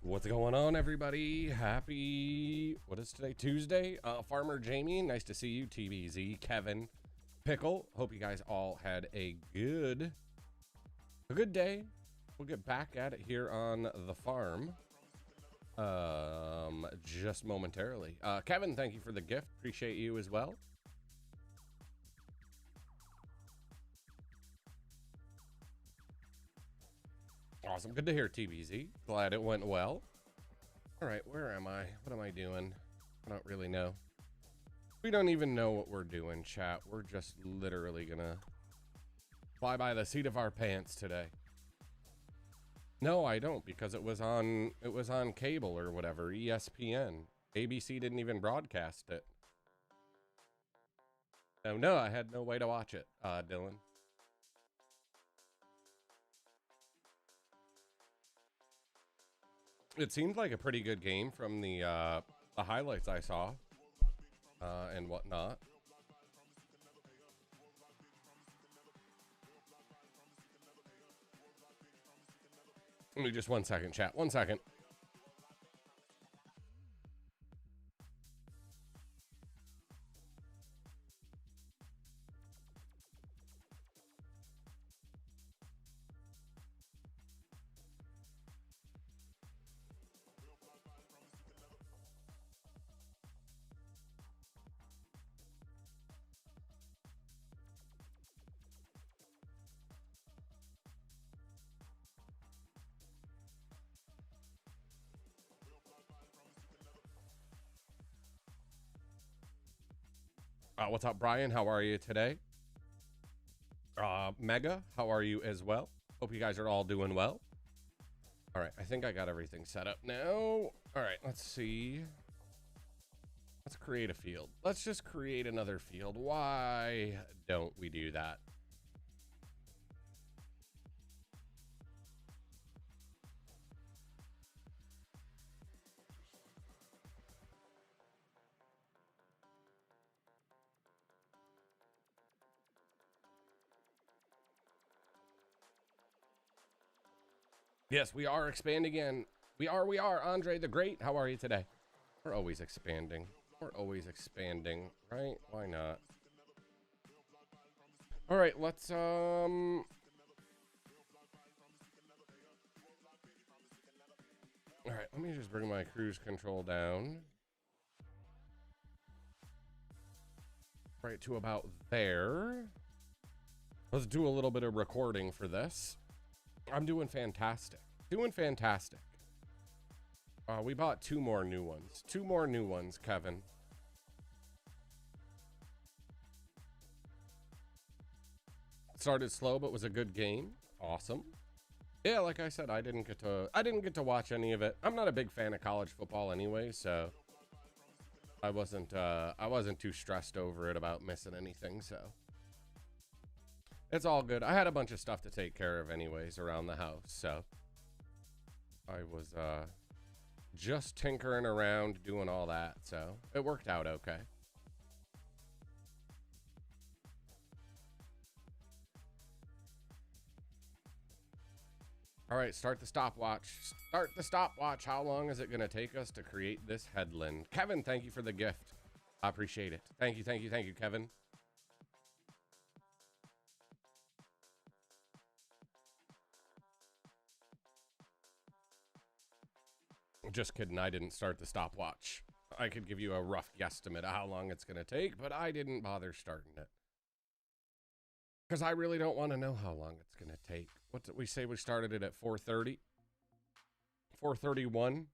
What's going on, everybody? Happy, what is today? Tuesday? Farmer Jamie, nice to see you. TBZ, Kevin, Pickle. Hope you guys all had a good day. We'll get back at it here on the farm just momentarily. Kevin, thank you for the gift. Appreciate you as well. Awesome. Good to hear, TBZ. Glad it went well. All right, where am I? What am I doing? I don't really know. We don't even know what we're doing, chat. We're just literally gonna fly by the seat of our pants today. No, I don't, because it was on cable or whatever, ESPN. ABC didn't even broadcast it. No, I had no way to watch it, Dylan. It seemed like a pretty good game from the highlights I saw and whatnot. Give me just 1 second, chat. 1 second. What's up, Brian? How are you today? Mega, how are you as well? Hope you guys are all doing well. All right, I think I got everything set up now. All right, let's see. Let's create a field. Let's just create another field. Why don't we do that? Yes, we are expanding again. We are. Andre the Great, how are you today? We're always expanding. We're always expanding, right? Why not? All right, let's, all right, let me just bring my cruise control down. Right to about there. Let's do a little bit of recording for this. I'm doing fantastic. Doing fantastic. We bought 2 more new ones. 2 more new ones, Kevin. Started slow, but was a good game. Awesome. Yeah, like I said, I didn't get to watch any of it. I'm not a big fan of college football anyway, so I wasn't too stressed over it about missing anything, so it's all good. I had a bunch of stuff to take care of anyways around the house, so I was just tinkering around doing all that, so it worked out okay. All right, start the stopwatch. Start the stopwatch. How long is it going to take us to create this headland? Kevin, thank you for the gift. I appreciate it. Thank you, Kevin. Just kidding, I didn't start the stopwatch. I could give you a rough guesstimate of how long it's going to take, but I didn't bother starting it. Because I really don't want to know how long it's going to take. What did we say? We started it at 4:30? 4:31?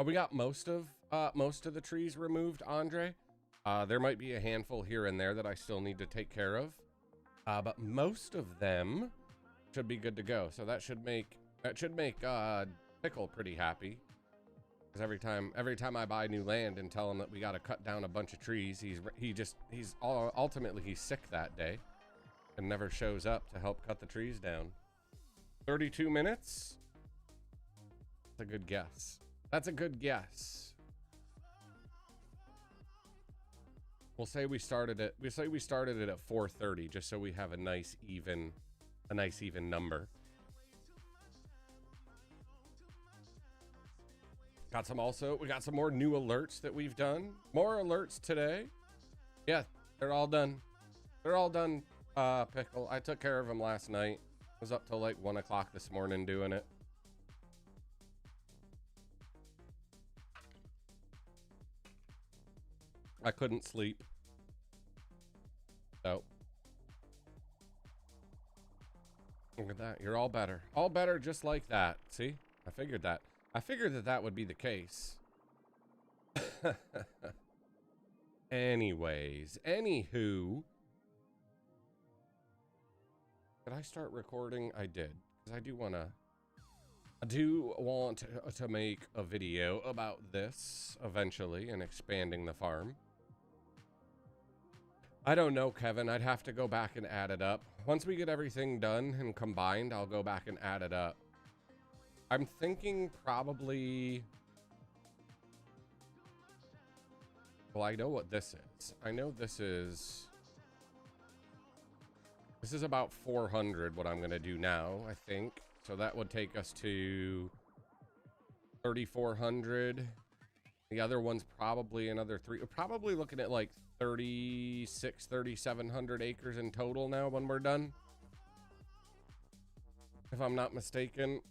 We got most of the trees removed, Andre. There might be a handful here and there that I still need to take care of. But most of them should be good to go. So that should make Pickle pretty happy. Because every time I buy new land and tell him that we got to cut down a bunch of trees, ultimately he's sick that day and never shows up to help cut the trees down. 32 minutes? That's a good guess. That's a good guess. We'll say we started it at 4:30 just so we have a nice even number. We got some more new alerts that we've done. More alerts today. Yeah, they're all done. They're all done, Pickle. I took care of them last night. I was up till like 1 o'clock this morning doing it. I couldn't sleep. So. Look at that. You're all better. All better just like that. See? I figured that. I figured that would be the case. Anyways, anywho. Did I start recording? I did. Because I do want to make a video about this eventually and expanding the farm. I don't know, Kevin. I'd have to go back and add it up. Once we get everything done and combined, I'll go back and add it up. I'm thinking probably... Well, I know what this is. I know this is about 400, what I'm going to do now, I think. So that would take us to 3,400. The other one's probably another three. We're probably looking at like 3,700 acres in total now when we're done. If I'm not mistaken.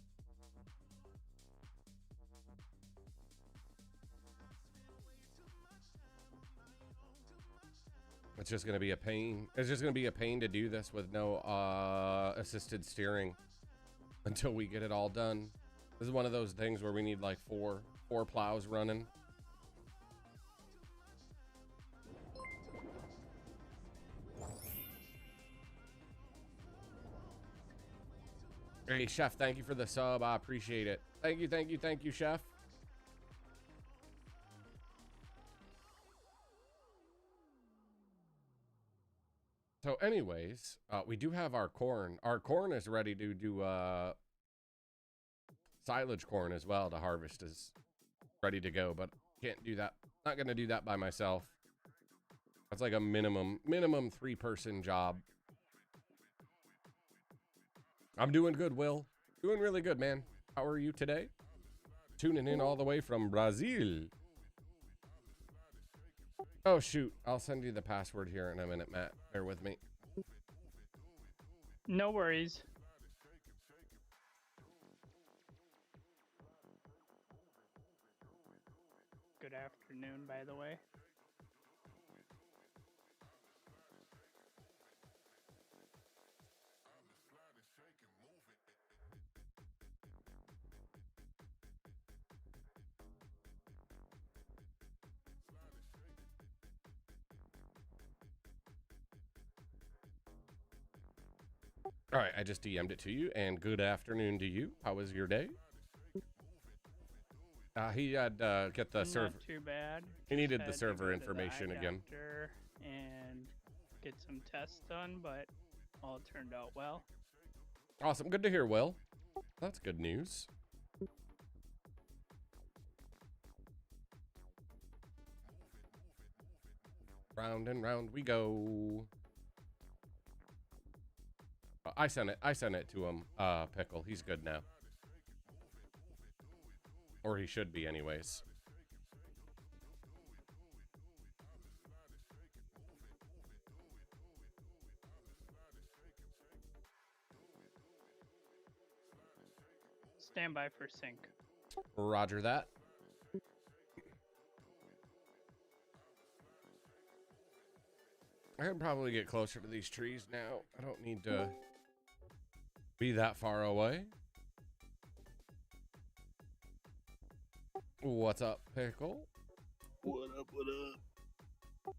It's just going to be a pain. It's just going to be a pain to do this with no assisted steering until we get it all done. This is one of those things where we need like four plows running. Hey, Chef, thank you for the sub. I appreciate it. Thank you, Chef. So anyways, we do have our corn. Our corn is ready to do silage corn as well. To harvest is ready to go, but can't do that. Not going to do that by myself. That's like a minimum 3-person job. I'm doing good, Will. Doing really good, man. How are you today? Tuning in all the way from Brazil. Oh, shoot. I'll send you the password here in a minute, Matt. Bear with me. No worries. Good afternoon, by the way. All right, I just DM'd it to you, and good afternoon to you. How was your day? He had get the server. Not too bad. He needed the Had to server go to information the eye again. doctor and get some tests done, but all turned out well. Awesome. Good to hear, Will. That's good news. Round and round we go. I sent it to him, Pickle. He's good now. Or he should be anyways. stand by for sync. Roger that. I can probably get closer to these trees now. I don't need to be that far away. What's up, Pickle? What up, what up?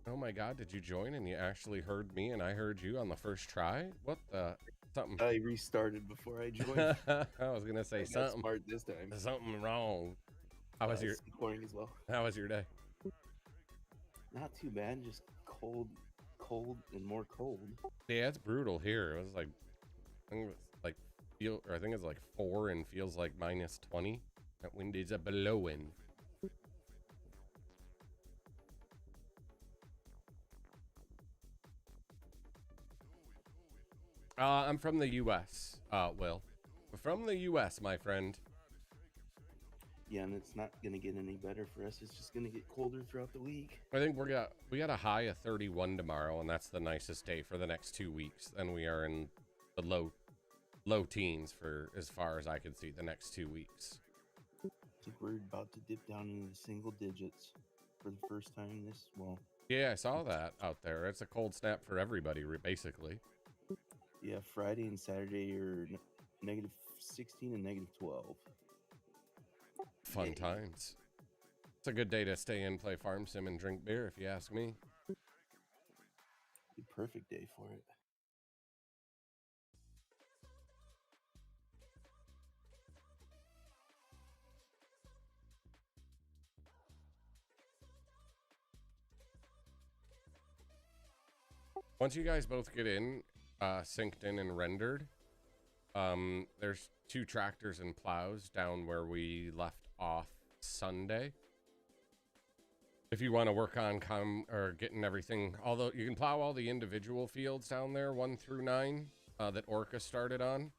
Oh my god, did you join and you actually heard me and I heard you on the first try? What the? Something. I restarted before I joined. I was gonna say I got something. smart this time. Something wrong. How was your morning as well? How was your day? Not too bad, just cold and more cold. Yeah, it's brutal here. It was like, I think it's like 4 and feels like -20. That wind is a blowing. I'm from the U.S. Will, from the U.S., my friend. Yeah, and it's not gonna get any better for us. It's just gonna get colder throughout the week. I think we got a high of 31 tomorrow, and that's the nicest day for the next 2 weeks. Then we are in the low teens for as far as I can see the next 2 weeks. I think we're about to dip down into the single digits for the first time this well. Yeah, I saw that out there. It's a cold snap for everybody, basically. Yeah, Friday and Saturday are -16 and -12. Fun times. It's a good day to stay in, play farm sim, and drink beer, if you ask me. The perfect day for it. Once you guys both get in, synced in and rendered, there's 2 tractors and plows down where we left off Sunday. If you want to work on getting everything, although you can plow all the individual fields down there 1 through 9 that Orca started on,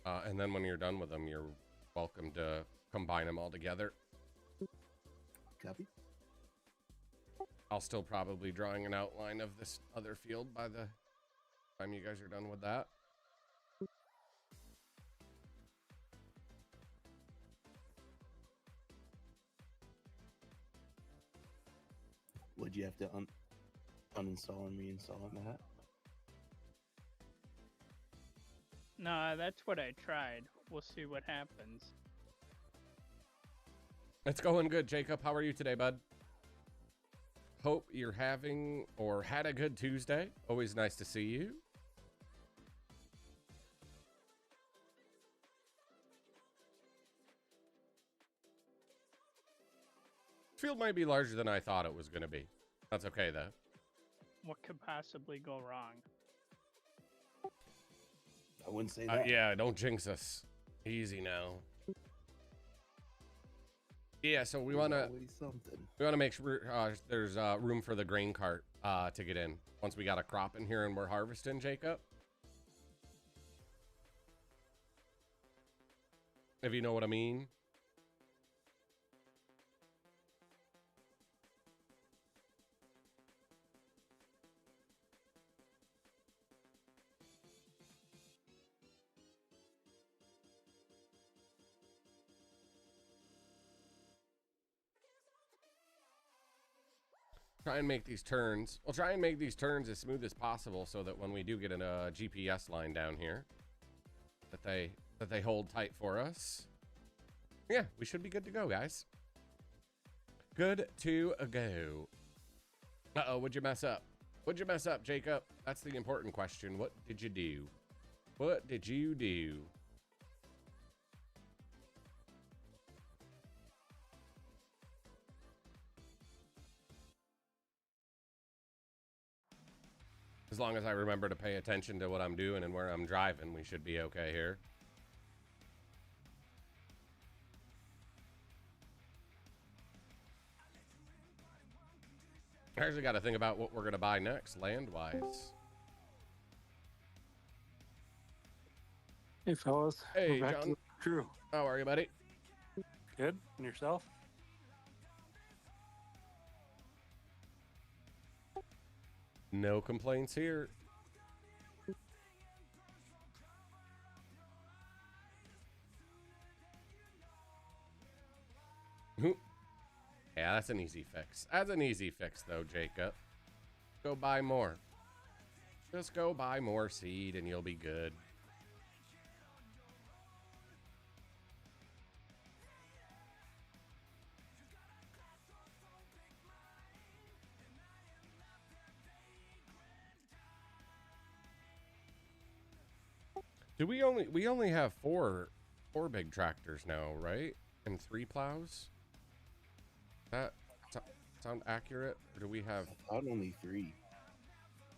and then when you're done with them, you're welcome to combine them all together. Copy. I'll still probably drawing an outline of this other field by the time you guys are done with that. Would you have to uninstall and reinstall on that? No, that's what I tried. We'll see what happens. It's going good, Jacob. How are you today, bud? Hope you're having or had a good Tuesday. Always nice to see you. Field might be larger than I thought it was going to be. That's okay, though. What could possibly go wrong? I wouldn't say that. Yeah, don't jinx us. Easy now. Yeah, so we want to make sure there's room for the grain cart to get in once we got a crop in here and we're harvesting, Jacob. If you know what I mean. Try and make these turns. We'll try and make these turns as smooth as possible so that when we do get in a GPS line down here, that they hold tight for us. Yeah, we should be good to go, guys. Good to go. Uh-oh, what'd you mess up? What'd you mess up, Jacob? That's the important question. What did you do? What did you do? As long as I remember to pay attention to what I'm doing and where I'm driving, we should be okay here. I actually got to think about what we're going to buy next, land-wise. Hey, fellas. Hey, We're back John. to the crew. How are you, buddy? Good. And yourself? No complaints here. Yeah, that's an easy fix. That's an easy fix, though, Jacob. Go buy more. Just go buy more seed and you'll be good. Do we only have four big tractors now, right? And 3 plows? That sound accurate? Or do we have... I thought only 3.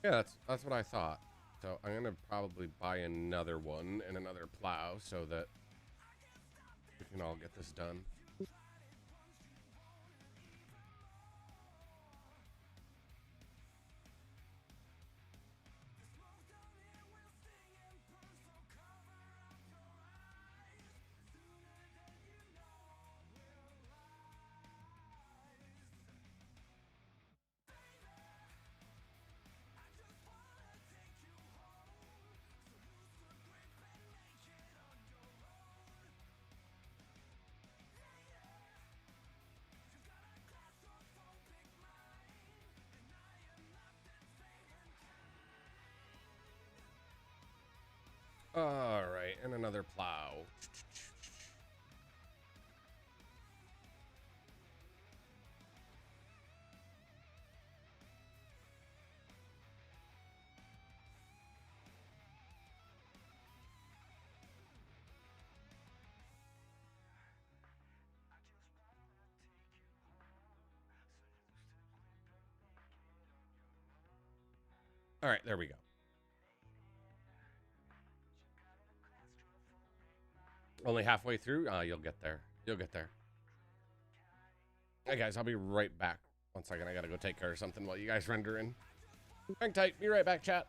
Yeah, that's what I thought. So I'm gonna probably buy another one and another plow so that we can all get this done. All right, and another plow. All right, there we go. Only halfway through? You'll get there. You'll get there. Hey, guys, I'll be right back. 1 second, I gotta go take care of something while you guys render in. Hang tight. Be right back, chat.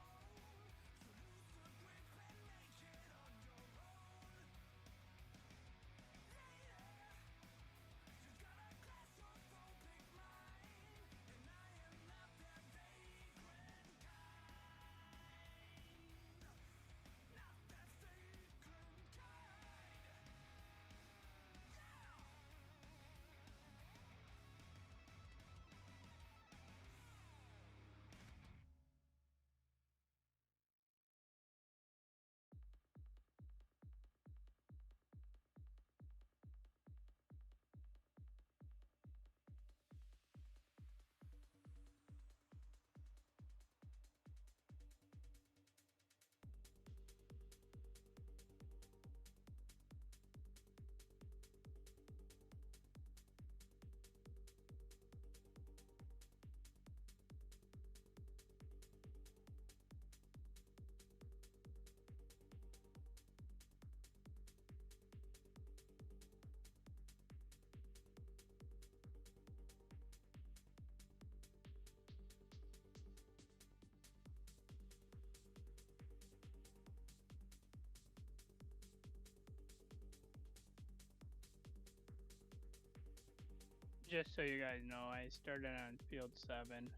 Just so you guys know, I started on field 7,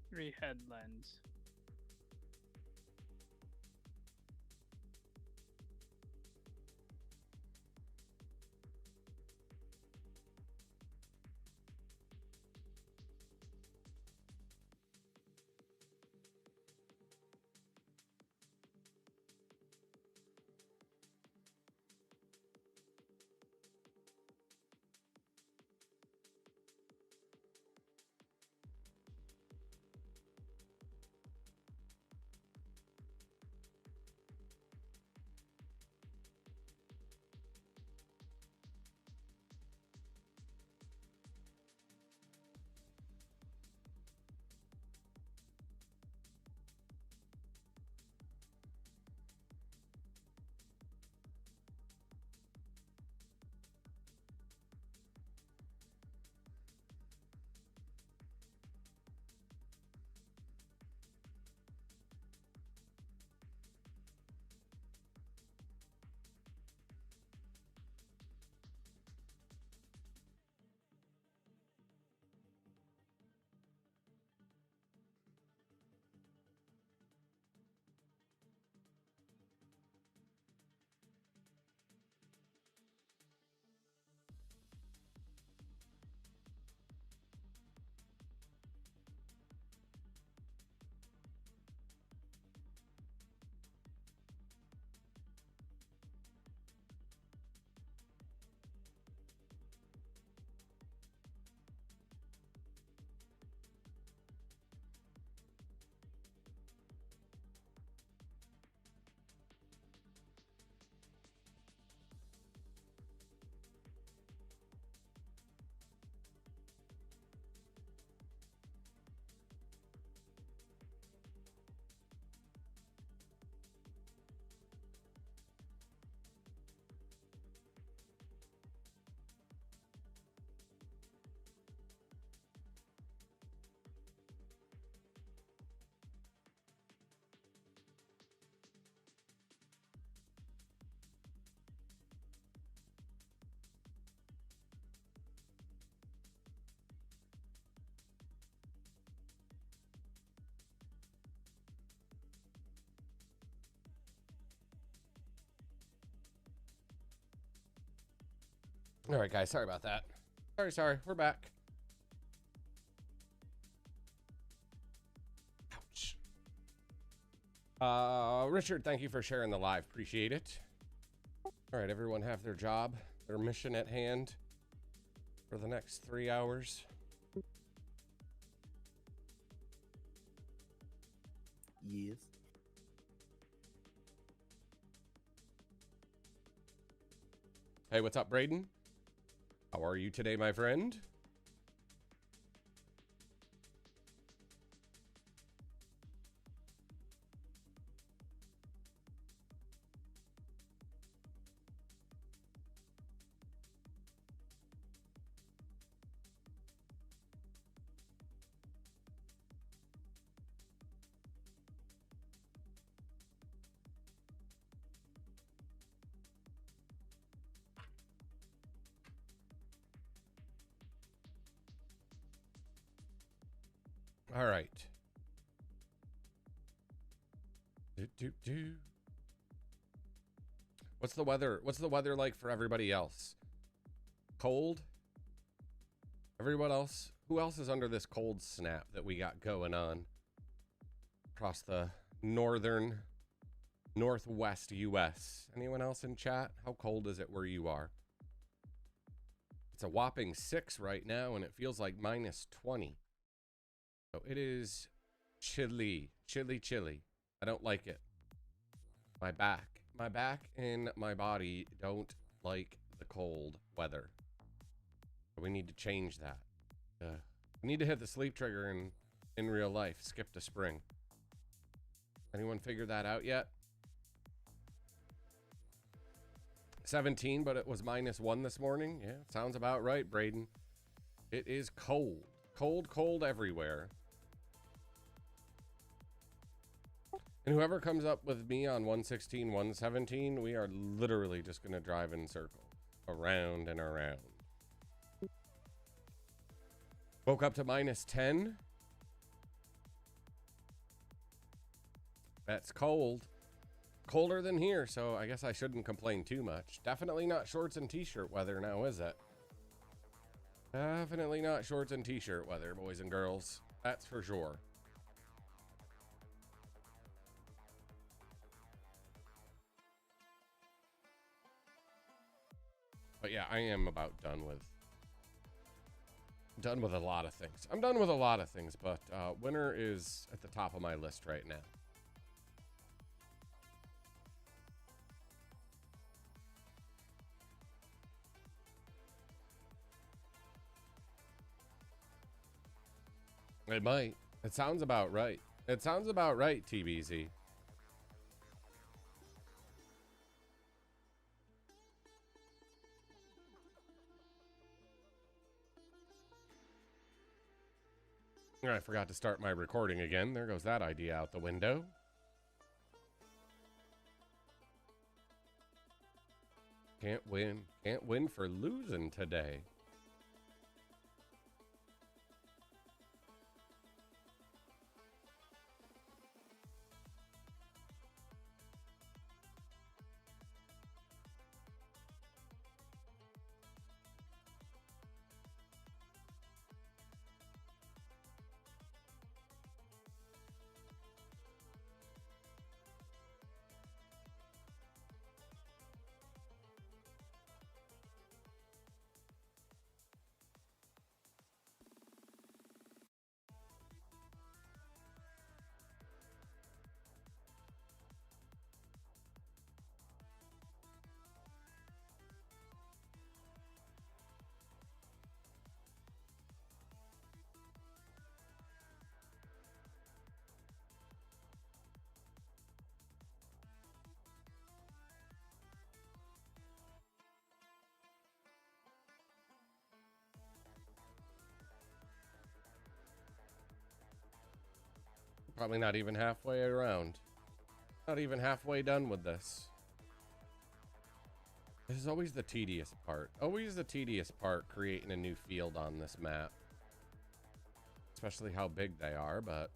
3 headlands. All right, guys. Sorry about that. Sorry. We're back. Ouch. Richard, thank you for sharing the live. Appreciate it. All right, everyone have their job, their mission at hand for the next 3 hours. Yes. Hey, what's up, Braden? How are you today, my friend? All right. What's the weather? What's the weather like for everybody else? Cold? Everyone else? Who else is under this cold snap that we got going on across the northwest US? Anyone else in chat? How cold is it where you are? It's a whopping 6 right now, and it feels like minus 20. So it is chilly. I don't like it. My back and my body don't like the cold weather. We need to change that. We need to hit the sleep trigger in real life. Skip to spring. Anyone figure that out yet? 17, but it was -1 this morning. Yeah, sounds about right, Braden. It is cold. Cold everywhere. And whoever comes up with me on 116, 117, we are literally just going to drive in circles. Around and around. Woke up to -10. That's cold. Colder than here, so I guess I shouldn't complain too much. Definitely not shorts and t-shirt weather now, is it? Definitely not shorts and t-shirt weather, boys and girls. That's for sure. But yeah, I am about done with a lot of things. I'm done with a lot of things, but winter is at the top of my list right now. It might. It sounds about right. It sounds about right, TBZ. I forgot to start my recording again. There goes that idea out the window. Can't win. Can't win for losing today. Probably not even halfway around. Not even halfway done with this. This is always the tedious part. Always the tedious part, creating a new field on this map. Especially how big they are, but...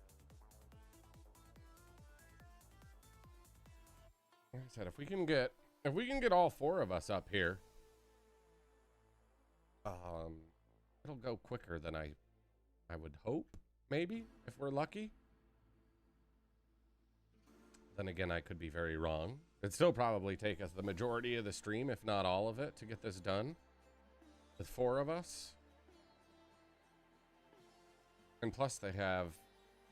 like I said, if we can get all 4 of us up here, It'll go quicker than I would hope, maybe, if we're lucky. Then again, I could be very wrong. It'd still probably take us the majority of the stream, if not all of it, to get this done. With 4 of us. And plus they have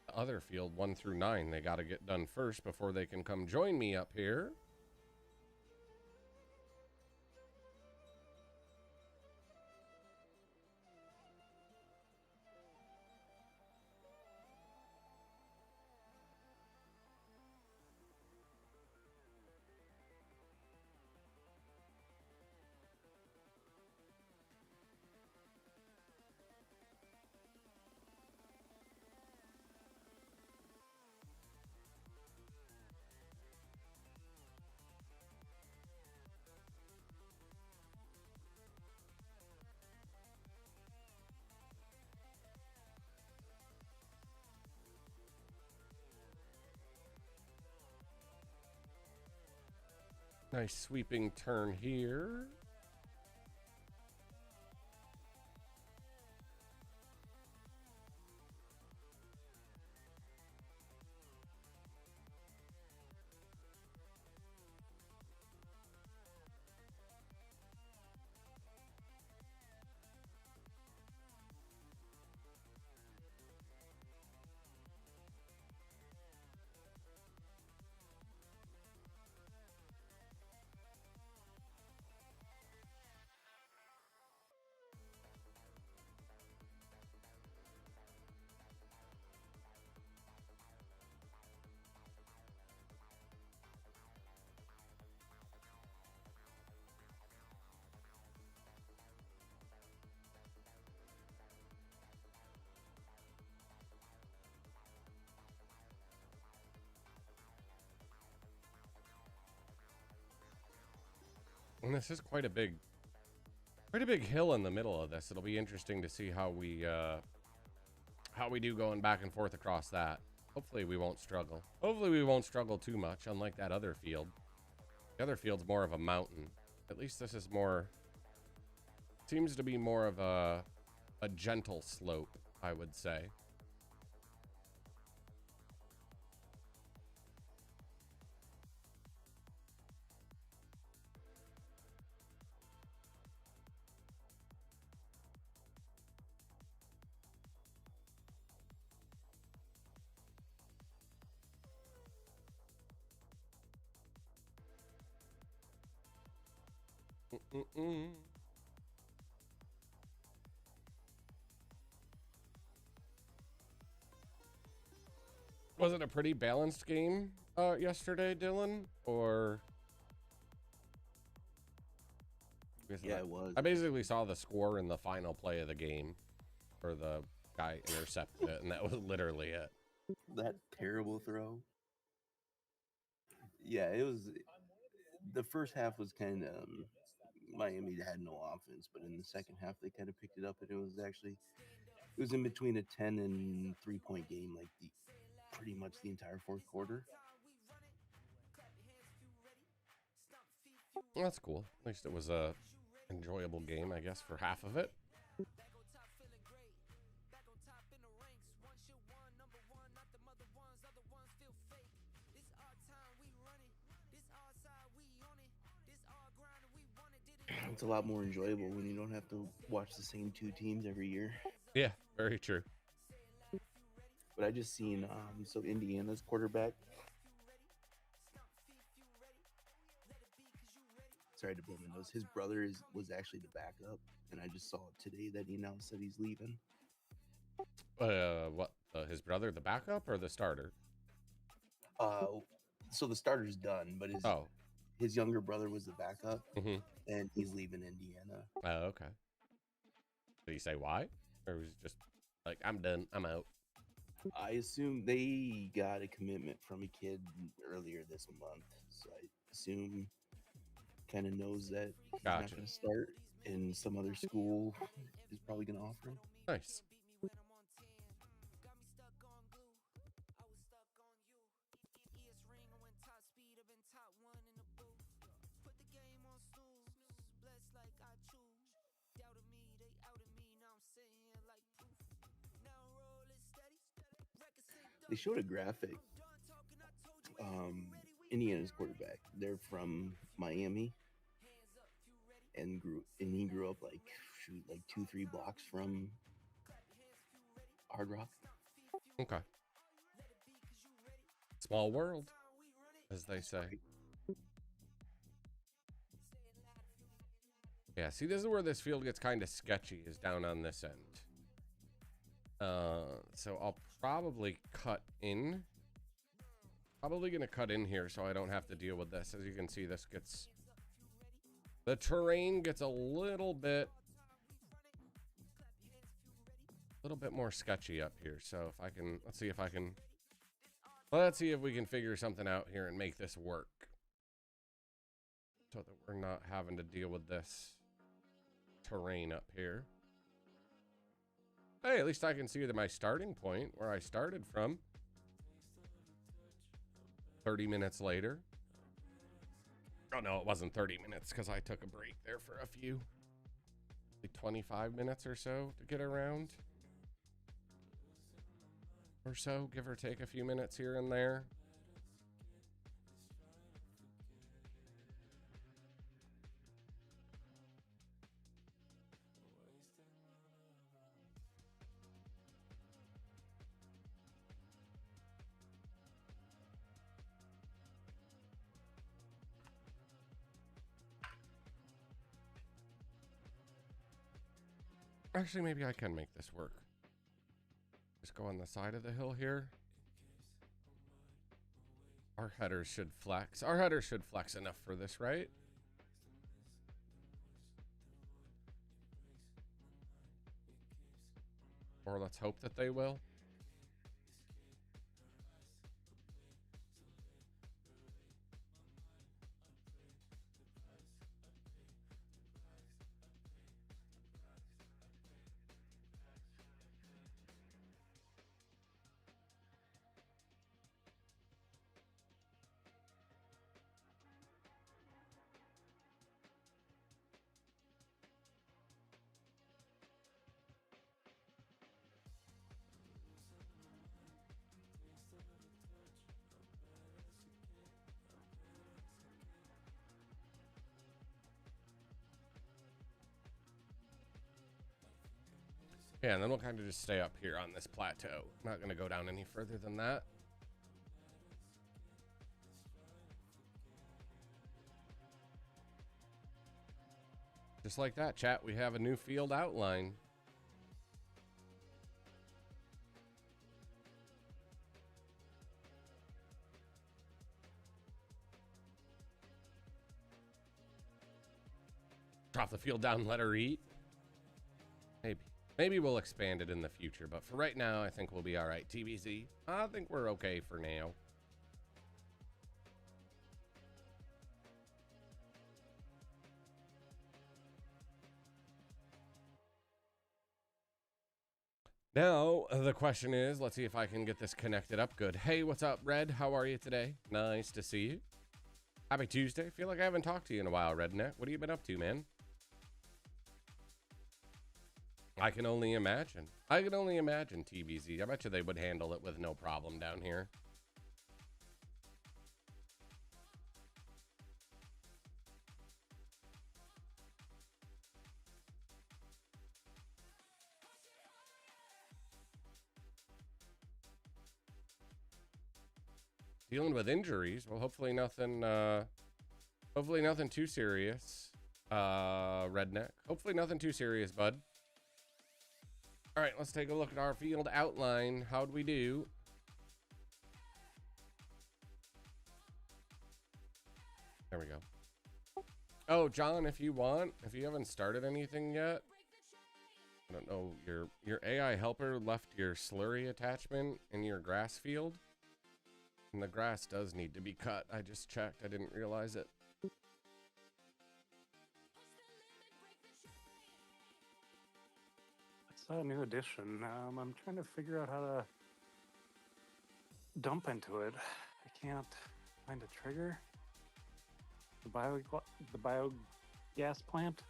the other field, 1 through 9. They got to get done first before they can come join me up here. Nice sweeping turn here. And this is quite a big hill in the middle of this. It'll be interesting to see how we do going back and forth across that. Hopefully we won't struggle. Hopefully we won't struggle too much, unlike that other field. The other field's more of a mountain. At least this is more, seems to be more of a gentle slope, I would say. Was it a pretty balanced game yesterday, Dylan? Or Yeah, it was. I basically saw the score in the final play of the game, or the guy intercepted it, and that was literally it. That terrible throw. Yeah, it was. The first half was kind of Miami had no offense, but in the second half they kind of picked it up, and it was in between a 10 and 3-point game, like pretty much the entire fourth quarter. Well, that's cool. At least it was a enjoyable game, I guess, for half of it. It's a lot more enjoyable when you don't have to watch the same 2 teams every year. Yeah, very true. But I just seen so Indiana's quarterback. Sorry to blow my nose. His brother was actually the backup, and I just saw today that he announced that he's leaving. What? His brother, the backup, or the starter? So the starter's done, but his younger brother was the backup, and he's leaving Indiana. Oh, okay. Did he say why? Or was he just like, I'm done, I'm out? I assume they got a commitment from a kid earlier this month, so I assume kind of knows that he's not going to start, and some other school is probably going to offer him. Nice. They showed a graphic. Indiana's quarterback. They're from Miami, and he grew up like 2-3 blocks from Hard Rock. Okay. Small world, as they say. Yeah, see, this is where this field gets kind of sketchy, is down on this end. So I'll probably cut in. Probably going to cut in here so I don't have to deal with this. As you can see, the terrain gets a little bit more sketchy up here. So if I can, let's see if we can figure something out here and make this work so that we're not having to deal with this terrain up here. Hey, at least I can see my starting point where I started from. 30 minutes later. Oh no, it wasn't 30 minutes because I took a break there for a few. Like 25 minutes or so to get around. Or so, give or take a few minutes here and there. Actually, maybe I can make this work. Just go on the side of the hill here. Our headers should flex. Our headers should flex enough for this, right? Or let's hope that they will. Yeah, and then we'll kind of just stay up here on this plateau. Not going to go down any further than that. Just like that, chat, we have a new field outline. Drop the field down, let her eat. Maybe we'll expand it in the future, but for right now, I think we'll be all right. TBZ, I think we're okay for now. Now, the question is, let's see if I can get this connected up good. Hey, what's up, Red? How are you today? Nice to see you. Happy Tuesday. Feel like I haven't talked to you in a while, Redneck. What have you been up to, man? I can only imagine. I can only imagine, TBZ. I bet you they would handle it with no problem down here. Dealing with injuries. Well, hopefully nothing too serious. Redneck. Hopefully nothing too serious, bud. All right, let's take a look at our field outline. How'd we do? There we go. Oh, John, if you haven't started anything yet, I don't know, your AI helper left your slurry attachment in your grass field. And the grass does need to be cut. I just checked. I didn't realize it. I saw a new addition. I'm trying to figure out how to dump into it. I can't find a trigger. The biogas plant.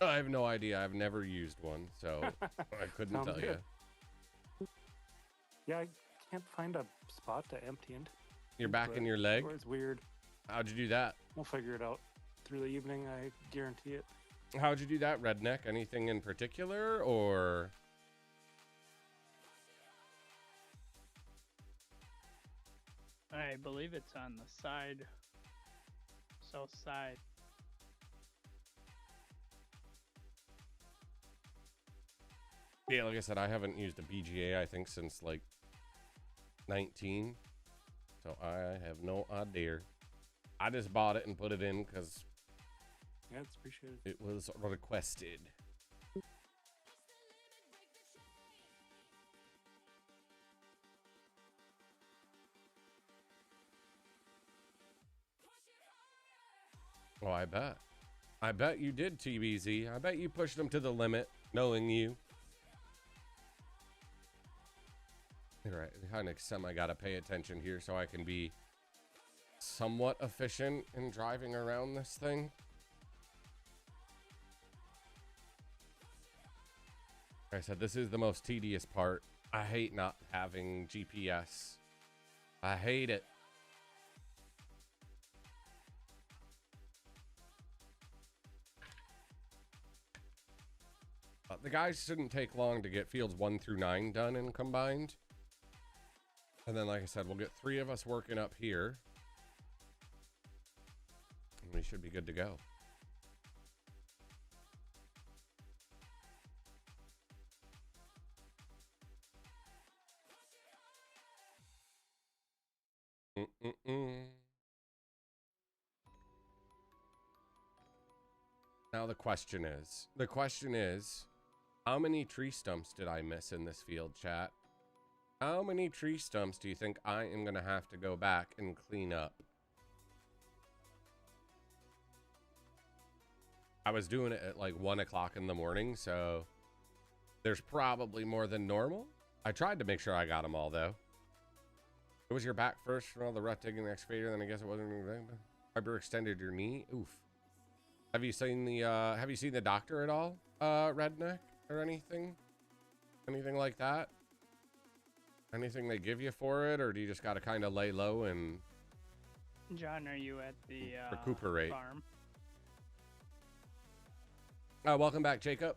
I have no idea. I've never used one, so I couldn't tell you. Yeah, I can't find a spot to empty into. You're back in your leg? It's weird. How'd you do that? We'll figure it out through the evening, I guarantee it. How'd you do that, Redneck? Anything in particular, or? I believe it's on the side, south side. Yeah, like I said, I haven't used a BGA, I think, since like 19. So I have no idea. I just bought it and put it in because Yeah, it's appreciated. it was requested. Oh, I bet. I bet you did, TBZ. I bet you pushed them to the limit, knowing you. All right, kind of semi got to pay attention here so I can be somewhat efficient in driving around this thing. Like I said, this is the most tedious part. I hate not having GPS. I hate it. The guys shouldn't take long to get fields 1 through 9 done and combined. And then, like I said, we'll get 3 of us working up here. And we should be good to go. Now the question is, how many tree stumps did I miss in this field, chat? How many tree stumps do you think I am going to have to go back and clean up? I was doing it at like 1 o'clock in the morning, so there's probably more than normal. I tried to make sure I got them all, though. It was your back first from all the rough digging the excavator, then I guess it wasn't anything. Fiber extended your knee. Oof. Have you seen the doctor at all, Redneck, or anything? Anything like that? Anything they give you for it, or do you just got to kind of lay low and John, are you at the recuperate? farm? Welcome back, Jacob.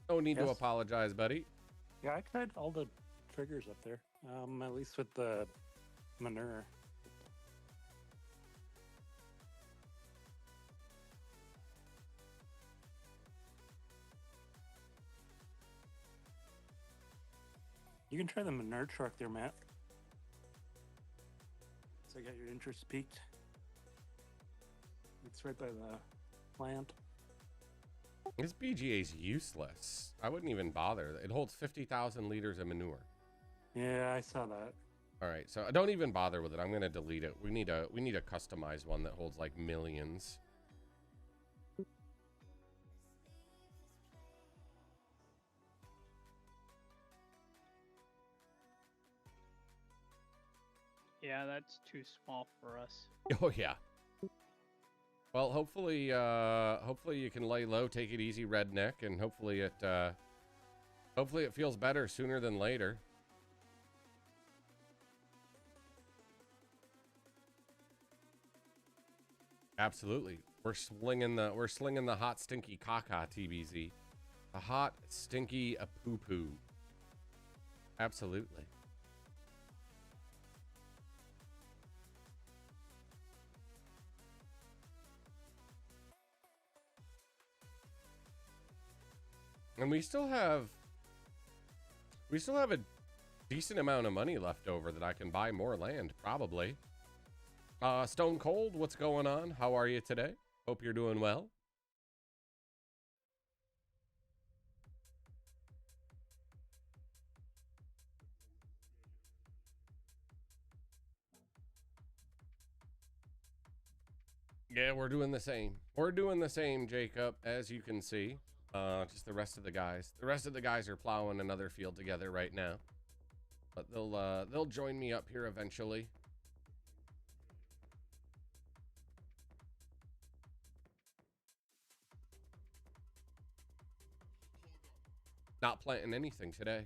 No need to Yes. apologize, buddy. Yeah, I tried all the triggers up there. At least with the manure. You can try the manure truck there, Matt. So I got your interest peaked. It's right by the plant. This BGA is useless. I wouldn't even bother. It holds 50,000 liters of manure. Yeah, I saw that. All right, so don't even bother with it. I'm gonna delete it. We need a customized one that holds like millions. Yeah, that's too small for us. Oh yeah. Well, hopefully you can lay low, take it easy, Redneck, and hopefully it feels better sooner than later. Absolutely. We're slinging the hot stinky caca, TBZ. A hot stinky a poo poo. Absolutely. And we still have a decent amount of money left over that I can buy more land, probably. Stone Cold, what's going on? How are you today? Hope you're doing well. Yeah, we're doing the same. We're doing the same, Jacob, as you can see. Just the rest of the guys. The rest of the guys are plowing another field together right now. But they'll join me up here eventually. Not planting anything today.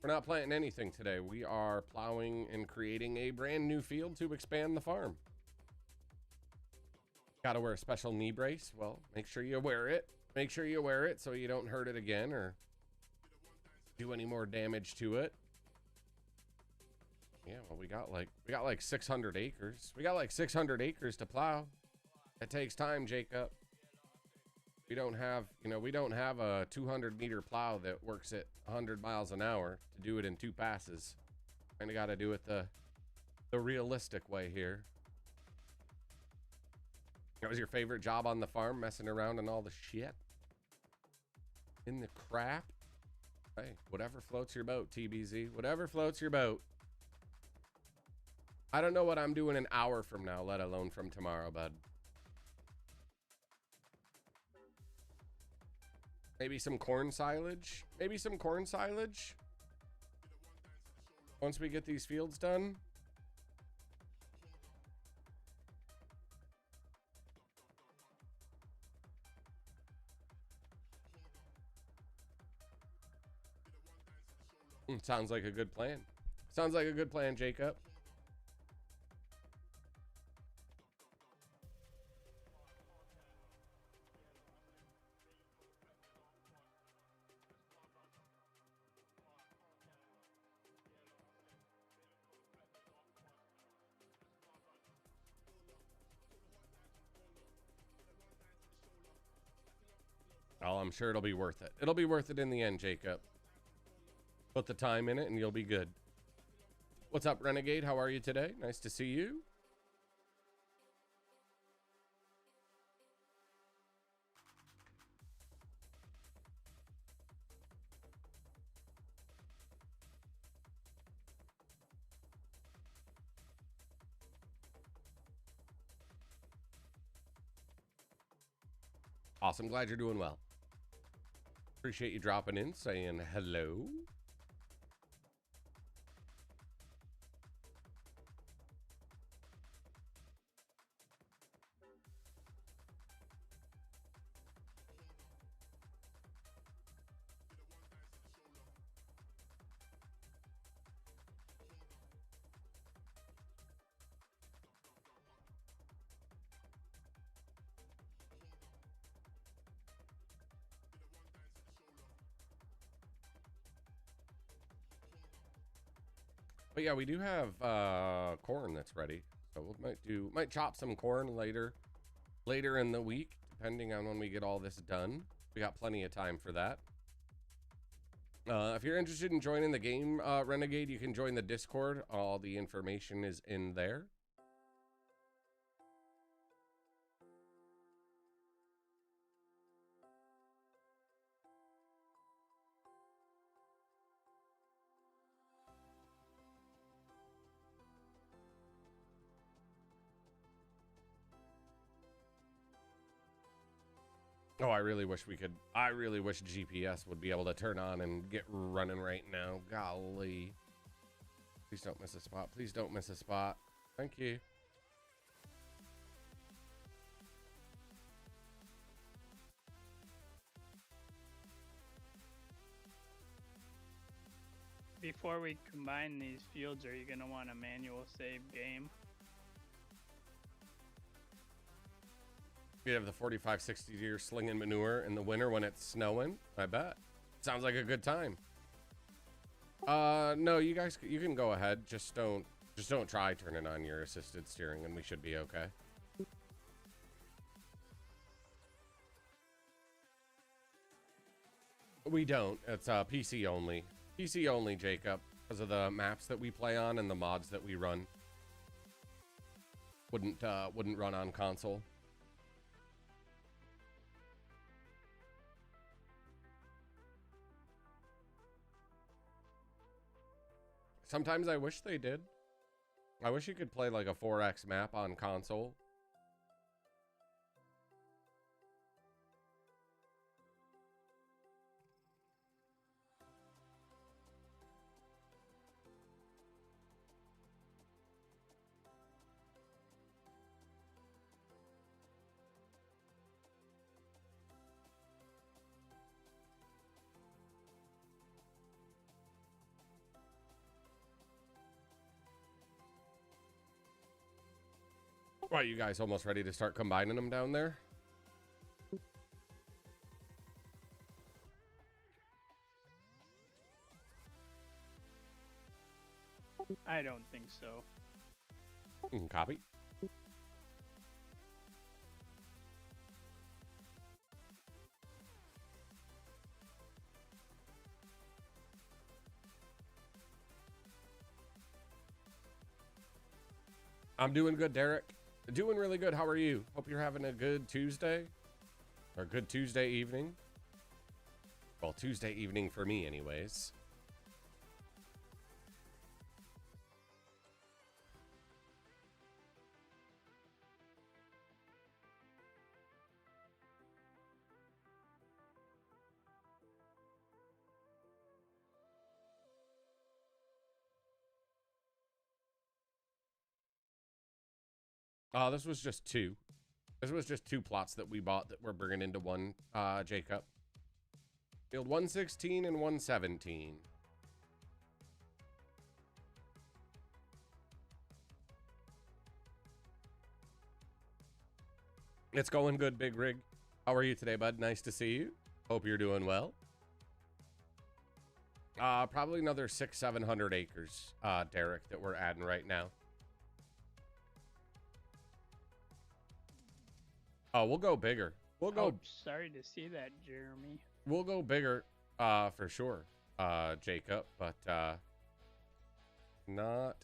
We're not planting anything today. We are plowing and creating a brand new field to expand the farm. Gotta wear a special knee brace. Well, make sure you wear it. Make sure you wear it so you don't hurt it again or do any more damage to it. Yeah, well, we got like 600 acres. We got like 600 acres to plow. It takes time, Jacob. We don't have, we don't have a 200-meter plow that works at 100 miles an hour to do it in 2 passes. Kind of got to do it the realistic way here. What was your favorite job on the farm? Messing around and all the shit? In the crap? Hey, whatever floats your boat, TBZ. Whatever floats your boat. I don't know what I'm doing an hour from now, let alone from tomorrow, bud. Maybe some corn silage. Maybe some corn silage. Once we get these fields done. Sounds like a good plan. Sounds like a good plan, Jacob. Oh, I'm sure it'll be worth it. It'll be worth it in the end, Jacob. Put the time in it and you'll be good. What's up, Renegade? How are you today? Nice to see you. Awesome. Glad you're doing well. Appreciate you dropping in, saying hello. But yeah, we do have corn that's ready. So we might chop some corn later in the week, depending on when we get all this done. We got plenty of time for that. If you're interested in joining the game, Renegade, you can join the Discord. All the information is in there. Oh, I really wish GPS would be able to turn on and get running right now. Golly. Please don't miss a spot. Please don't miss a spot. Thank you. Before we combine these fields, are you going to want a manual save game? You have the 45-60 deer slinging manure in the winter when it's snowing. I bet. Sounds like a good time. No, you guys, you can go ahead. Just don't try turning on your assisted steering, and we should be okay. We don't. It's PC only. PC only, Jacob, because of the maps that we play on and the mods that we run. Wouldn't run on console. Sometimes I wish they did. I wish you could play like a 4X map on console. Why, you guys almost ready to start combining them down there? I don't think so. Copy. I'm doing good, Derek. Doing really good. How are you? Hope you're having a good Tuesday. Or good Tuesday evening. Well, Tuesday evening for me anyways. This was just two. This was just two plots that we bought that we're bringing into one, Jacob. Field 116 and 117. It's going good, Big Rig. How are you today, bud? Nice to see you. Hope you're doing well. Probably another 600-700 acres, Derek, that we're adding right now. Oh, we'll go bigger. We'll go. Oh, sorry to see that, Jeremy. We'll go bigger, for sure, Jacob. But not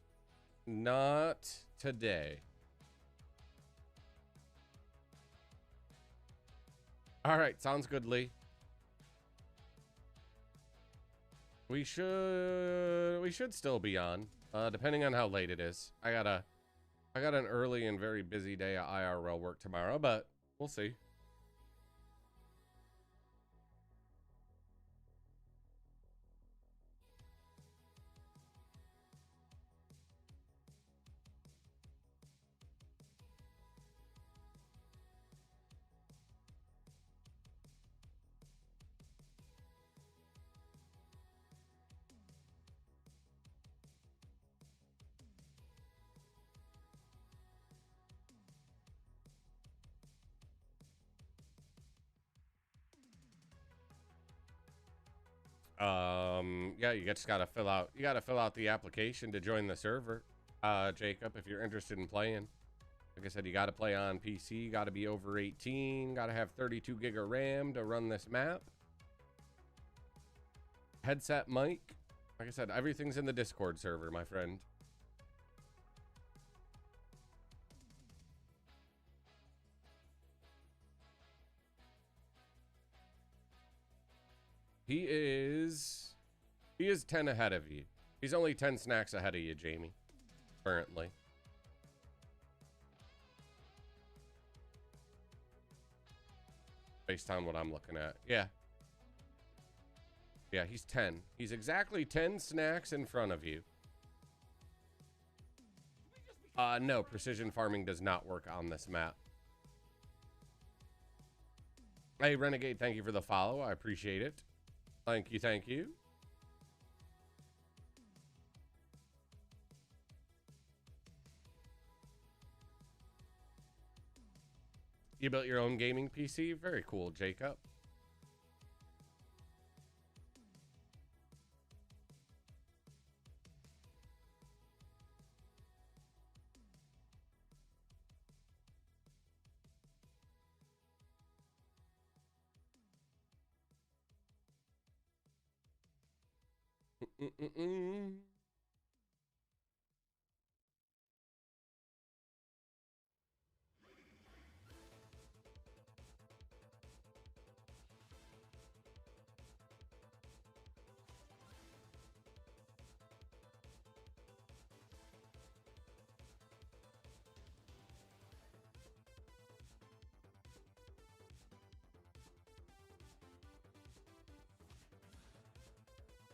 today. All right, sounds good, Lee. We should still be on, depending on how late it is. I got an early and very busy day at IRL work tomorrow, but we'll see. Yeah, you just gotta fill out the application to join the server, Jacob, if you're interested in playing. Like I said, you gotta play on PC, you gotta be over 18, gotta have 32 gig of RAM to run this map. Headset mic. Like I said, everything's in the Discord server, my friend. He is 10 ahead of you. He's only 10 snacks ahead of you, Jamie, currently. Based on what I'm looking at. Yeah. Yeah, he's 10. He's exactly 10 snacks in front of you. No, precision farming does not work on this map. Hey, Renegade, thank you for the follow. I appreciate it. Thank you, thank you. You built your own gaming PC? Very cool, Jacob.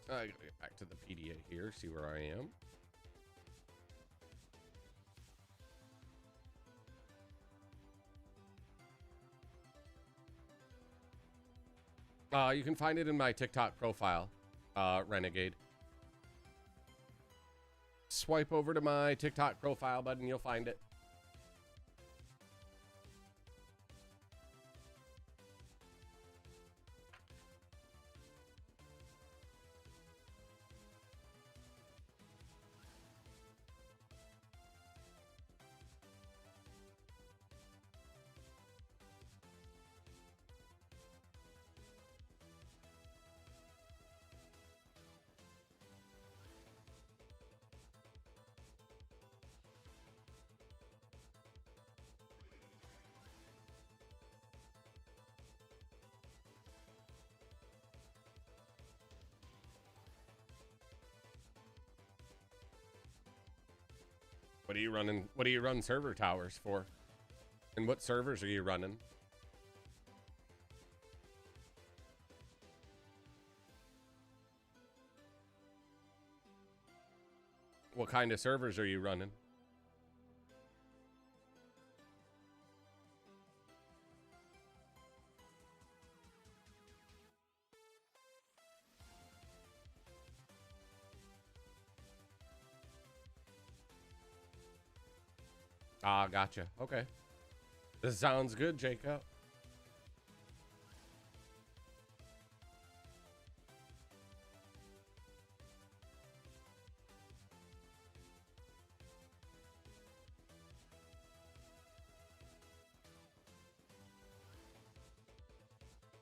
I gotta get back to the PDA here, see where I am. You can find it in my TikTok profile, Renegade. Swipe over to my TikTok profile button, you'll find it. What are you running? What do you run server towers for? And what servers are you running? What kind of servers are you running? Ah, gotcha. Okay. This sounds good, Jacob.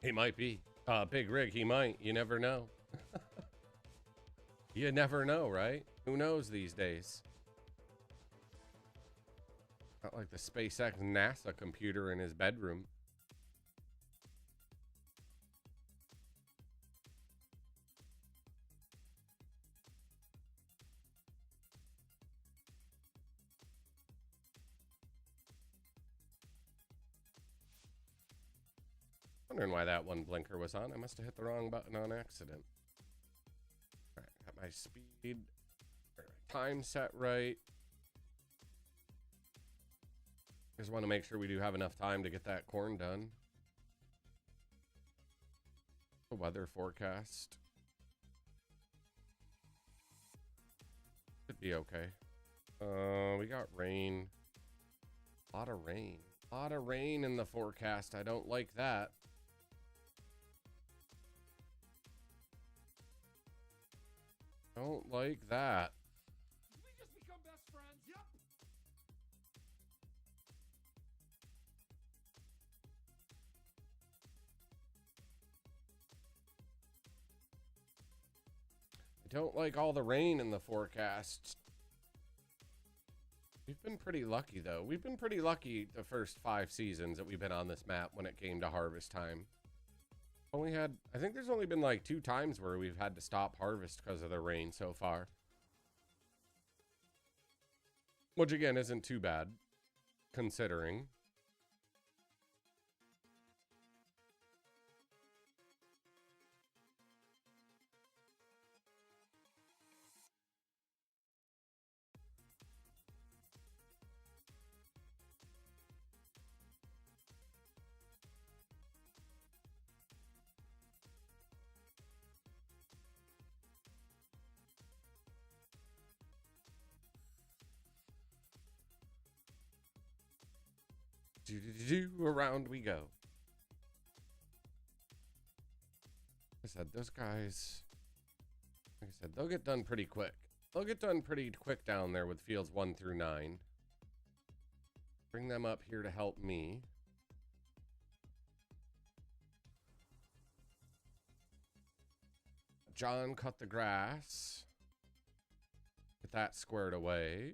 He might be. Big Rig, he might. You never know. You never know, right? Who knows these days? Not like the SpaceX NASA computer in his bedroom. Wondering why that one blinker was on. I must have hit the wrong button on accident. All right, got my speed time set right. Just want to make sure we do have enough time to get that corn done. The weather forecast should be okay. We got rain. A lot of rain. A lot of rain in the forecast. I don't like that. Don't like that. Did we just become best friends? Yep. I don't like all the rain in the forecast. We've been pretty lucky, though. We've been pretty lucky the first 5 seasons that we've been on this map when it came to harvest time. Only had, I think there's only been like 2 times where we've had to stop harvest because of the rain so far. Which again isn't too bad, considering. Around we go. Like I said, those guys, like I said, they'll get done pretty quick. They'll get done pretty quick down there with fields 1 through 9. Bring them up here to help me. John cut the grass. Get that squared away.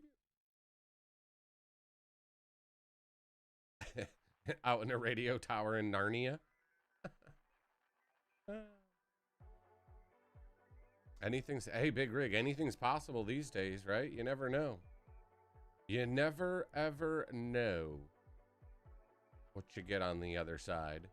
Out in a radio tower in Narnia. Anything's, hey, Big Rig, anything's possible these days, right? You never know. You never, ever know what you get on the other side.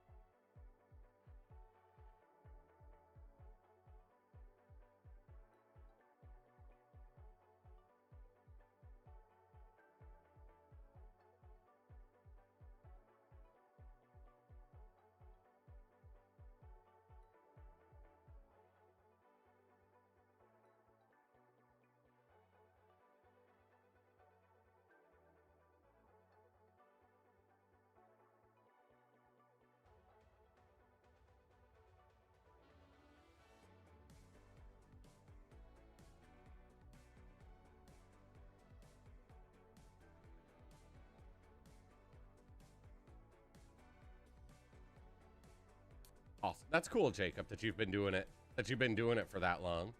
Awesome. That's cool, Jacob, that you've been doing it. That you've been doing it for that long.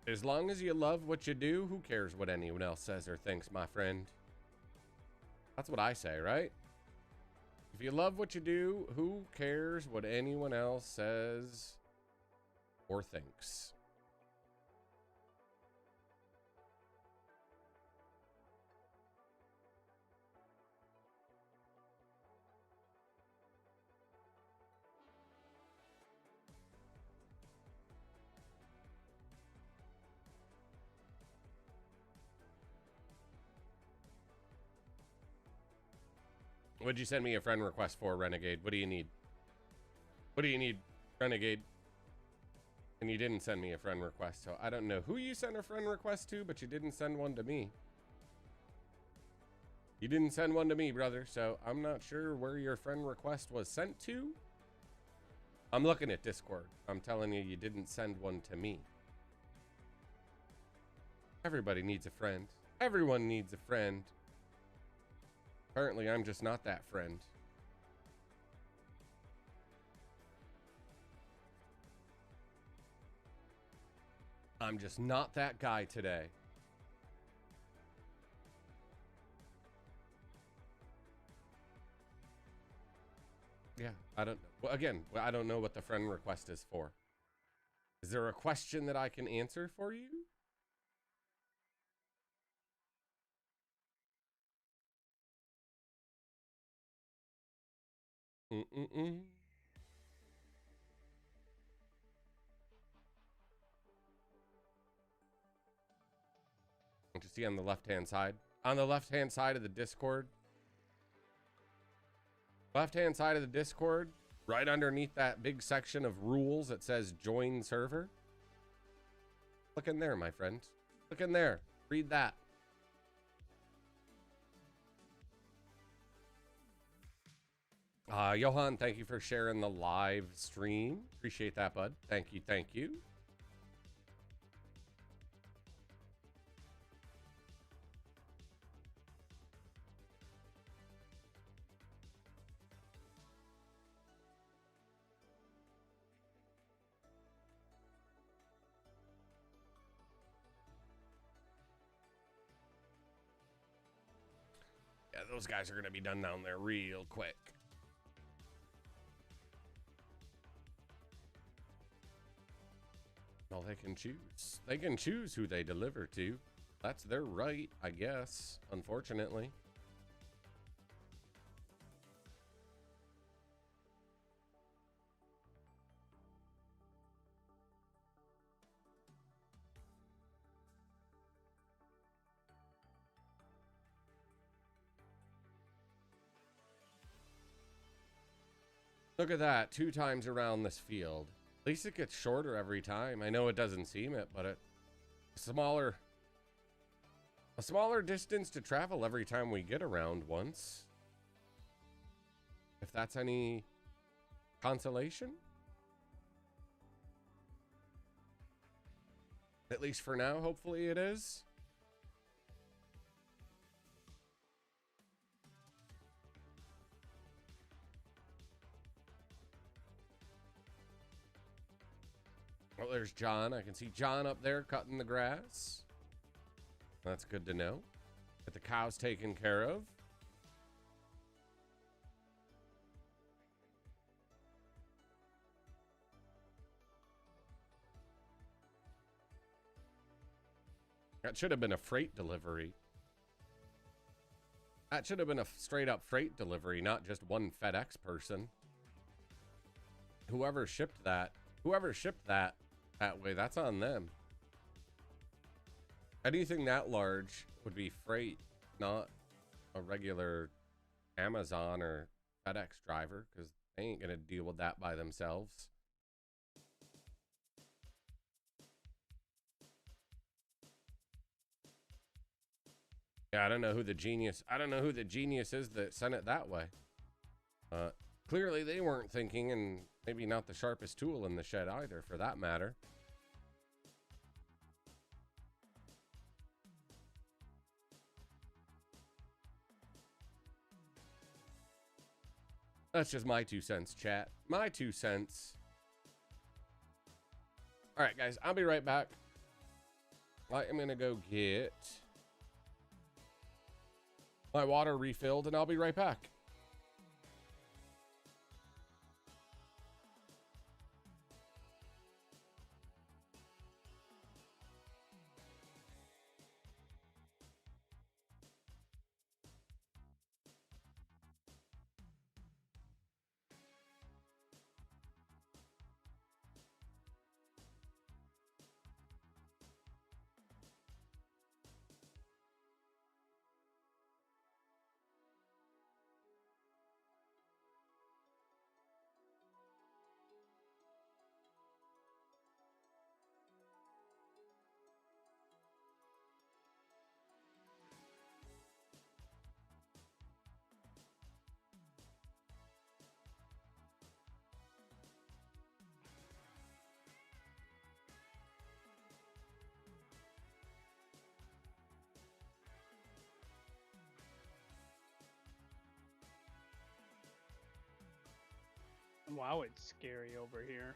As long as you love what you do, who cares what anyone else says or thinks, my friend? That's what I say, right? If you love what you do, who cares what anyone else says or thinks? What'd you send me a friend request for, Renegade? What do you need? What do you need, Renegade? And you didn't send me a friend request, so I don't know who you sent a friend request to, but you didn't send one to me. You didn't send one to me, brother, so I'm not sure where your friend request was sent to. I'm looking at Discord. I'm telling you, you didn't send one to me. Everybody needs a friend. Everyone needs a friend. Apparently, I'm just not that friend. I'm just not that guy today. Yeah, I don't know. Well, again, I don't know what the friend request is for. Is there a question that I can answer for you? What you see on the left-hand side? On the left-hand side of the Discord. Left-hand side of the Discord, right underneath that big section of rules that says join server. Look in there, my friend. Look in there. Read that. Johan, thank you for sharing the live stream. Appreciate that, bud. Thank you, thank you. Yeah, those guys are going to be done down there real quick. Well, they can choose. They can choose who they deliver to. That's their right, I guess, unfortunately. Look at that, 2 times around this field. At least it gets shorter every time. I know it doesn't seem it, but a smaller distance to travel every time we get around once. If that's any consolation. At least for now, hopefully it is. Oh, there's John. I can see John up there cutting the grass. That's good to know. Get the cows taken care of. That should have been a freight delivery. That should have been a straight up freight delivery, not just one FedEx person. Whoever shipped that that way, that's on them. Anything that large would be freight, not a regular Amazon or FedEx driver, because they ain't gonna deal with that by themselves. Yeah, I don't know who the genius is that sent it that way. Clearly they weren't thinking, and maybe not the sharpest tool in the shed either, for that matter. That's just my 2 cents, chat. My 2 cents. All right, guys, I'll be right back. I am gonna go get my water refilled, and I'll be right back. Wow, it's scary over here.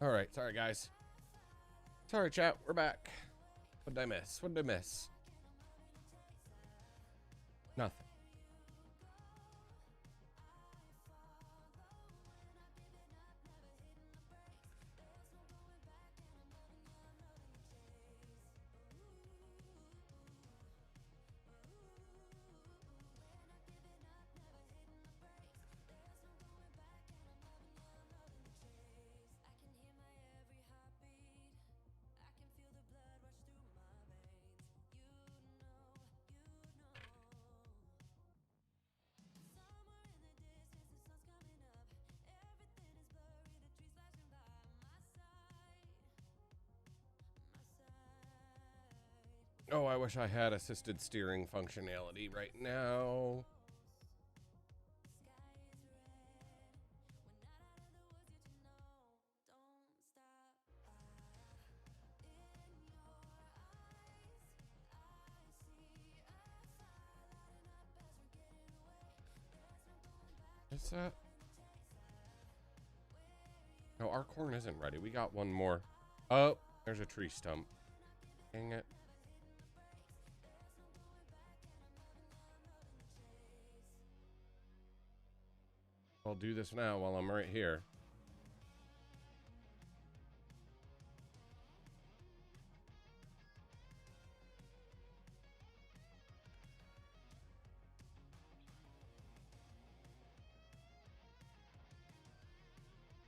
All right, sorry guys. Sorry chat, we're back. What did I miss? What did I miss? Nothing. Oh, I wish I had assisted steering functionality right now. Is that? Oh, our corn isn't ready. We got one more. Oh, there's a tree stump. Dang it. I'll do this now while I'm right here.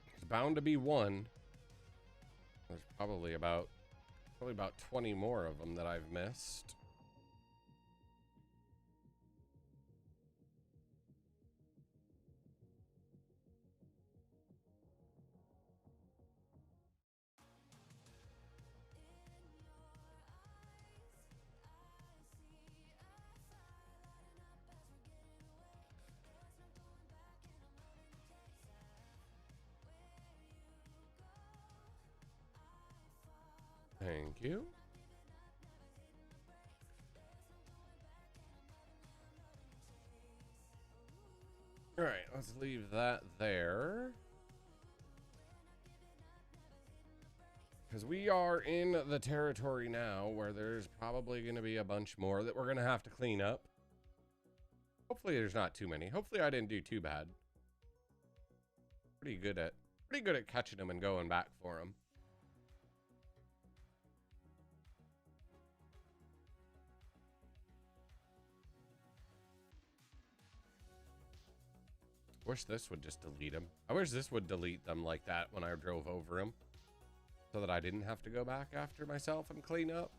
There's bound to be one. There's probably about 20 more of them that I've missed. Thank you. All right, let's leave that there. Because we are in the territory now where there's probably going to be a bunch more that we're going to have to clean up. Hopefully there's not too many. Hopefully I didn't do too bad. Pretty good at catching them and going back for them. Wish this would just delete them. I wish this would delete them like that when I drove over them, so that I didn't have to go back after myself and clean up.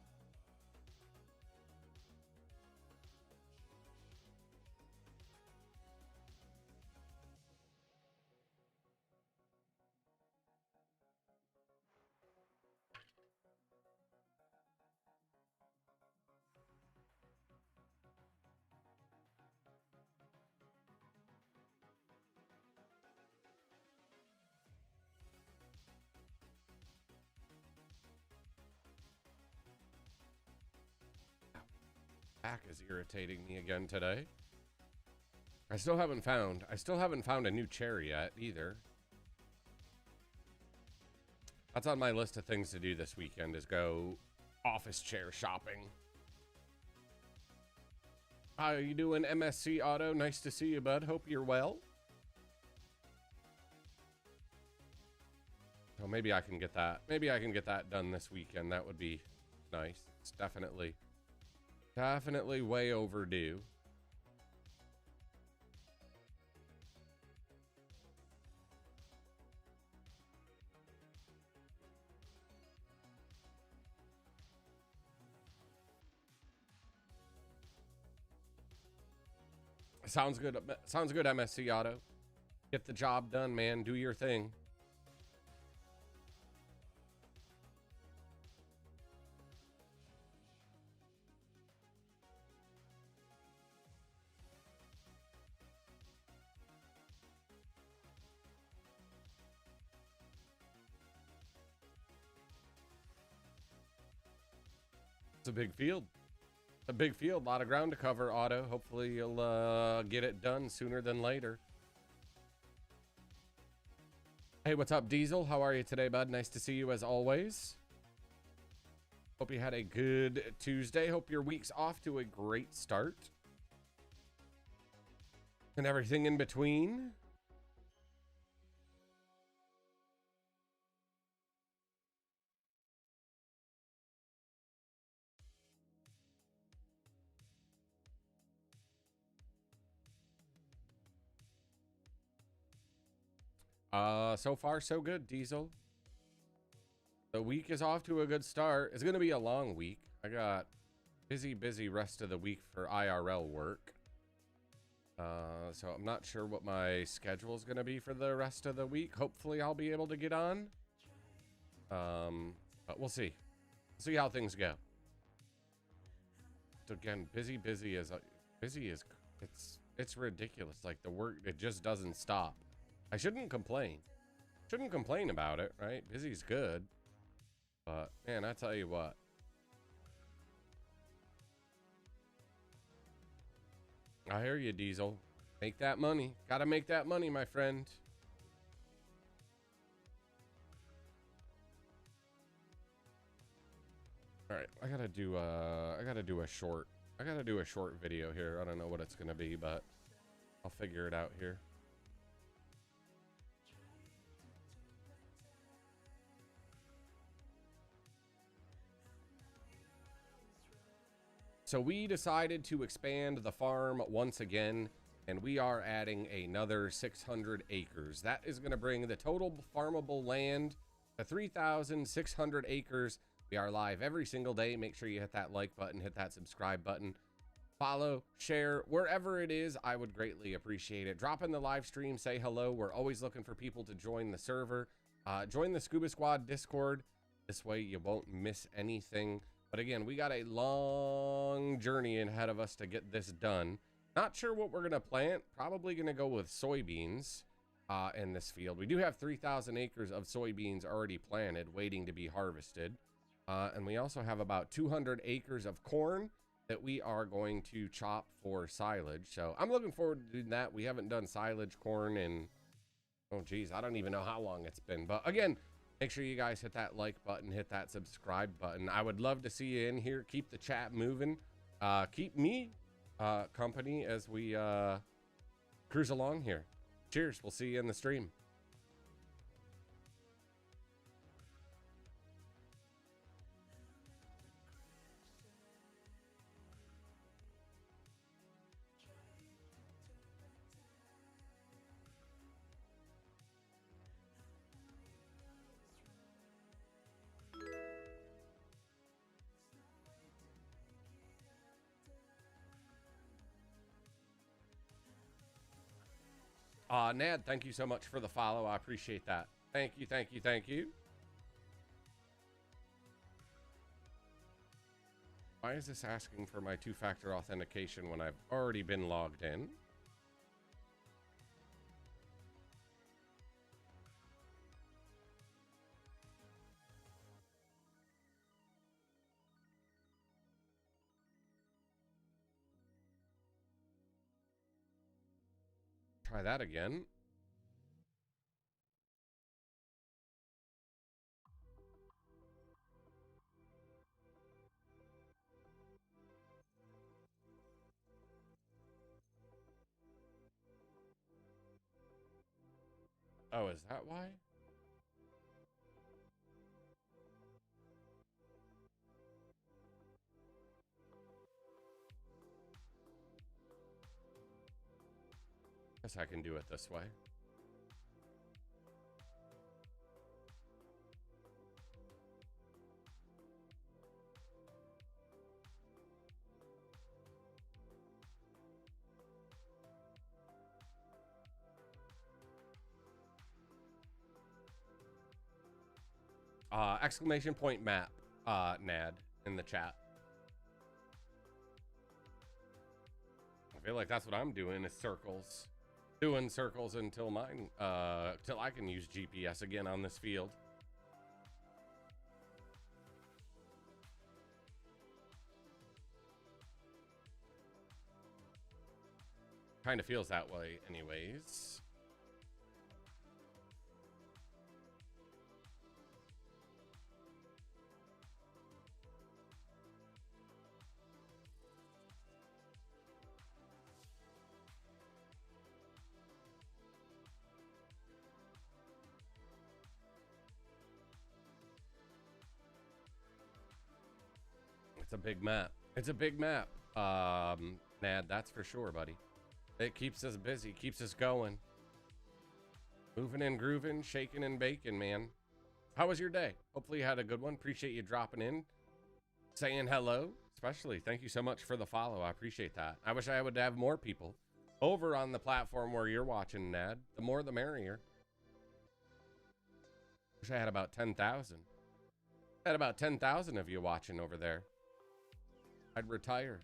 Back is irritating me again today. I still haven't found a new chair yet either. That's on my list of things to do this weekend, is go office chair shopping. How you doing, MSC Auto? Nice to see you, bud. Hope you're well. So maybe I can get that. Maybe I can get that done this weekend. That would be nice. It's definitely way overdue. Sounds good. Sounds good, MSC Auto. Get the job done, man. Do your thing. It's a big field. A big field, a lot of ground to cover, Auto. Hopefully you'll get it done sooner than later. Hey, what's up, Diesel? How are you today, bud? Nice to see you as always. Hope you had a good Tuesday. Hope your week's off to a great start. And everything in between. So far so good, Diesel. The week is off to a good start. It's gonna be a long week. I got busy rest of the week for IRL work. So I'm not sure what my schedule is gonna be for the rest of the week. Hopefully I'll be able to get on. But we'll see. See how things go. So again, busy is it's ridiculous. Like the work, it just doesn't stop. I shouldn't complain. Shouldn't complain about it, right? Busy's good. But, man, I tell you what. I hear you, Diesel. Make that money. Gotta make that money, my friend. All right, I gotta do a short video here. I don't know what it's gonna be, but I'll figure it out here. So we decided to expand the farm once again, and we are adding another 600 acres. That is going to bring the total farmable land to 3,600 acres. We are live every single day. Make sure you hit that like button, hit that subscribe button, follow, share, wherever it is. I would greatly appreciate it. Drop in the live stream, say hello. We're always looking for people to join the server. Join the Scuba Squad Discord. This way you won't miss anything. But again, we got a long journey ahead of us to get this done. Not sure what we're going to plant. Probably going to go with soybeans in this field. We do have 3,000 acres of soybeans already planted, waiting to be harvested. And we also have about 200 acres of corn that we are going to chop for silage. So I'm looking forward to doing that. We haven't done silage corn in, oh geez, I don't even know how long it's been. But again, make sure you guys hit that like button, hit that subscribe button. I would love to see you in here. Keep the chat moving. Keep me company as we cruise along here. Cheers. We'll see you in the stream. Nad, thank you so much for the follow. I appreciate that. Thank you, thank you, thank you. Why is this asking for my two-factor authentication when I've already been logged in? Try that again. Oh, is that why? Guess I can do it this way. Exclamation point map, Nad, in the chat. I feel like that's what I'm doing is circles. Doing circles until mine, till I can use GPS again on this field. Kind of feels that way anyways. It's a big map. It's a big map. Nad, that's for sure, buddy. It keeps us busy, keeps us going. Moving and grooving, shaking and baking, man. How was your day? Hopefully you had a good one. Appreciate you dropping in, saying hello, especially. Thank you so much for the follow. I appreciate that. I wish I would have more people over on the platform where you're watching, Nad. The more, the merrier. Wish I had about 10,000. I had about 10,000 of you watching over there. I'd retire.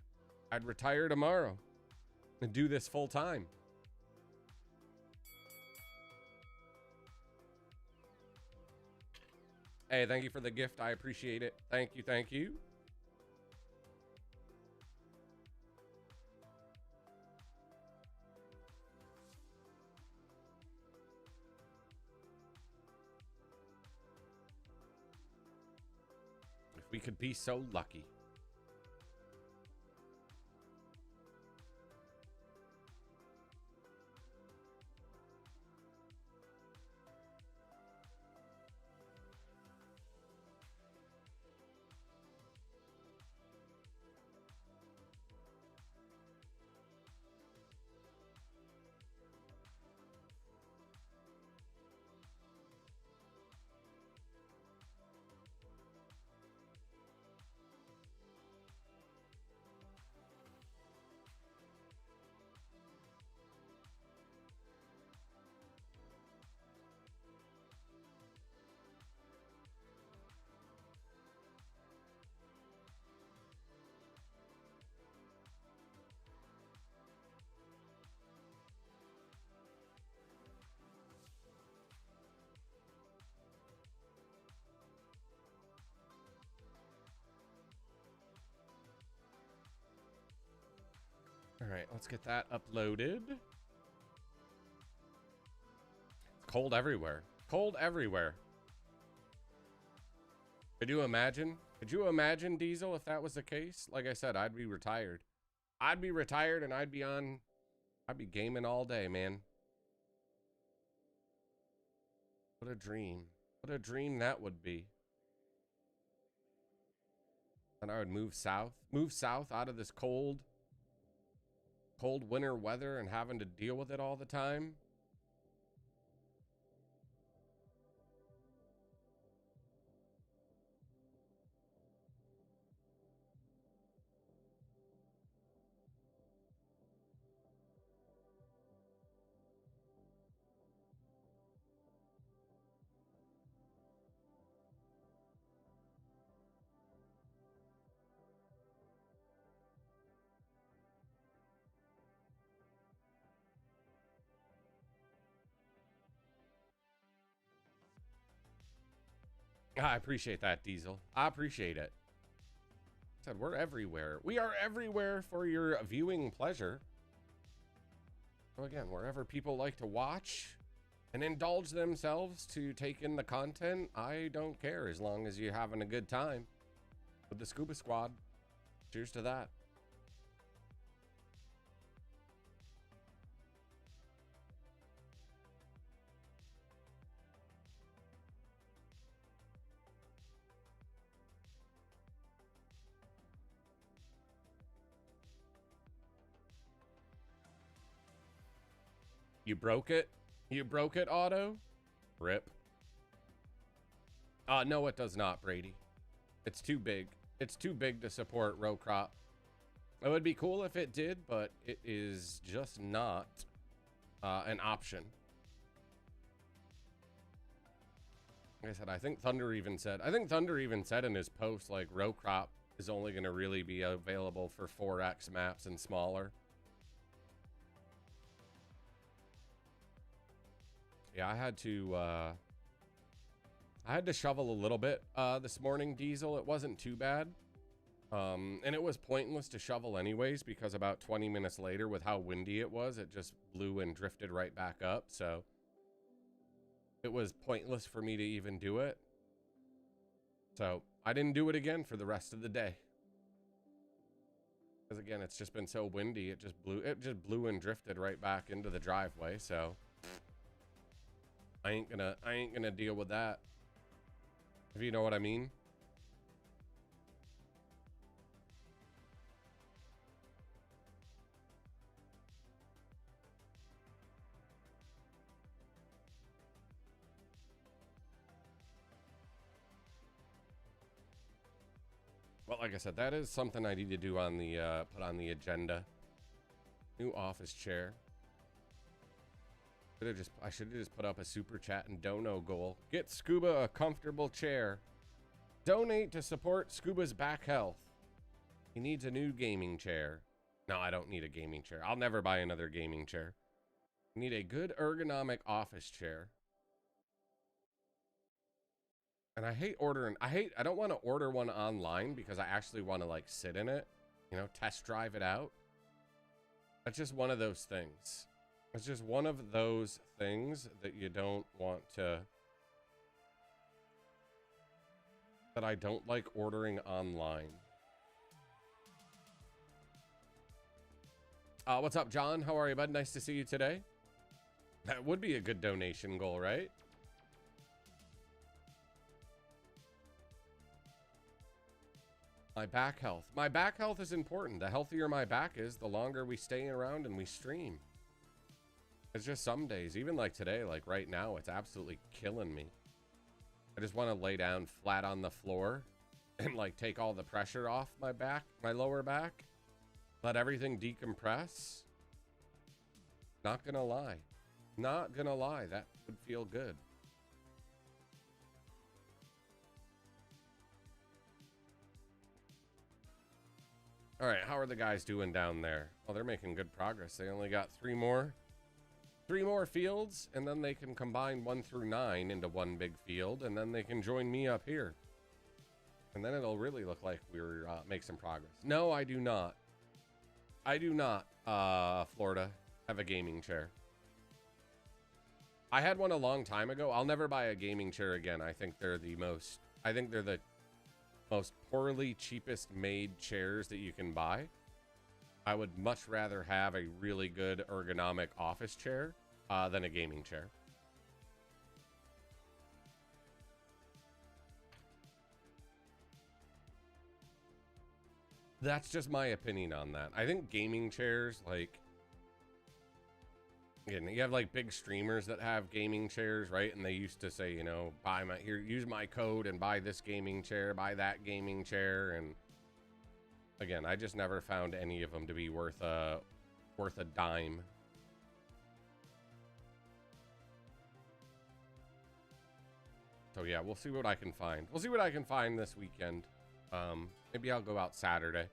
I'd retire tomorrow and do this full time. Hey, thank you for the gift. I appreciate it. Thank you. Thank you. We could be so lucky. All right, let's get that uploaded. It's cold everywhere. Cold everywhere. Could you imagine? Could you imagine, Diesel, if that was the case? Like I said, I'd be retired. I'd be retired and I'd be gaming all day, man. What a dream. What a dream that would be. And I would move south out of this cold winter weather and having to deal with it all the time. I appreciate that, Diesel. I appreciate it. I said we're everywhere. We are everywhere for your viewing pleasure. So again, wherever people like to watch and indulge themselves to take in the content, I don't care as long as you're having a good time with the Scuba Squad. Cheers to that. You broke it? You broke it, Otto? Rip. No, it does not, Brady. It's too big. It's too big to support row crop. It would be cool if it did, but it is just not an option. Like I said, I think Thunder even said in his post, like, row crop is only going to really be available for 4X maps and smaller. Yeah, I had to shovel a little bit this morning, Diesel. It wasn't too bad. And it was pointless to shovel anyways, because about 20 minutes later, with how windy it was, it just blew and drifted right back up. So it was pointless for me to even do it. So I didn't do it again for the rest of the day. Because again, it's just been so windy, it just blew and drifted right back into the driveway. So I ain't gonna deal with that, if you know what I mean. Well, like I said, that is something I need to do on the put on the agenda. New office chair. I should have just put up a super chat and dono goal. Get Scuba a comfortable chair. Donate to support Scuba's back health. He needs a new gaming chair. No, I don't need a gaming chair. I'll never buy another gaming chair. I need a good ergonomic office chair. And I hate ordering. I don't want to order one online because I actually want to like sit in it, you know, test drive it out. That's just one of those things. It's just one of those things that you don't want to that I don't like ordering online. What's up, John? How are you, bud? Nice to see you today. That would be a good donation goal, right? My back health. My back health is important. The healthier my back is, the longer we stay around and we stream. It's just some days, even like today, like right now, it's absolutely killing me. I just want to lay down flat on the floor and like take all the pressure off my back, my lower back. Let everything decompress. Not gonna lie. Not gonna lie, that would feel good. All right, how are the guys doing down there? Oh, they're making good progress. They only got three more fields, and then they can combine 1 through 9 into one big field, and then they can join me up here. And then it'll really look like we're make some progress. No, I do not. I do not, Florida, have a gaming chair. I had one a long time ago. I'll never buy a gaming chair again. I think they're the most poorly cheapest made chairs that you can buy. I would much rather have a really good ergonomic office chair than a gaming chair. That's just my opinion on that. I think gaming chairs, like, again, you have like big streamers that have gaming chairs, right? And they used to say, you know, buy my here, use my code and buy this gaming chair, buy that gaming chair. And again, I just never found any of them to be worth a dime. So yeah, we'll see what I can find. We'll see what I can find this weekend. Maybe I'll go out Saturday.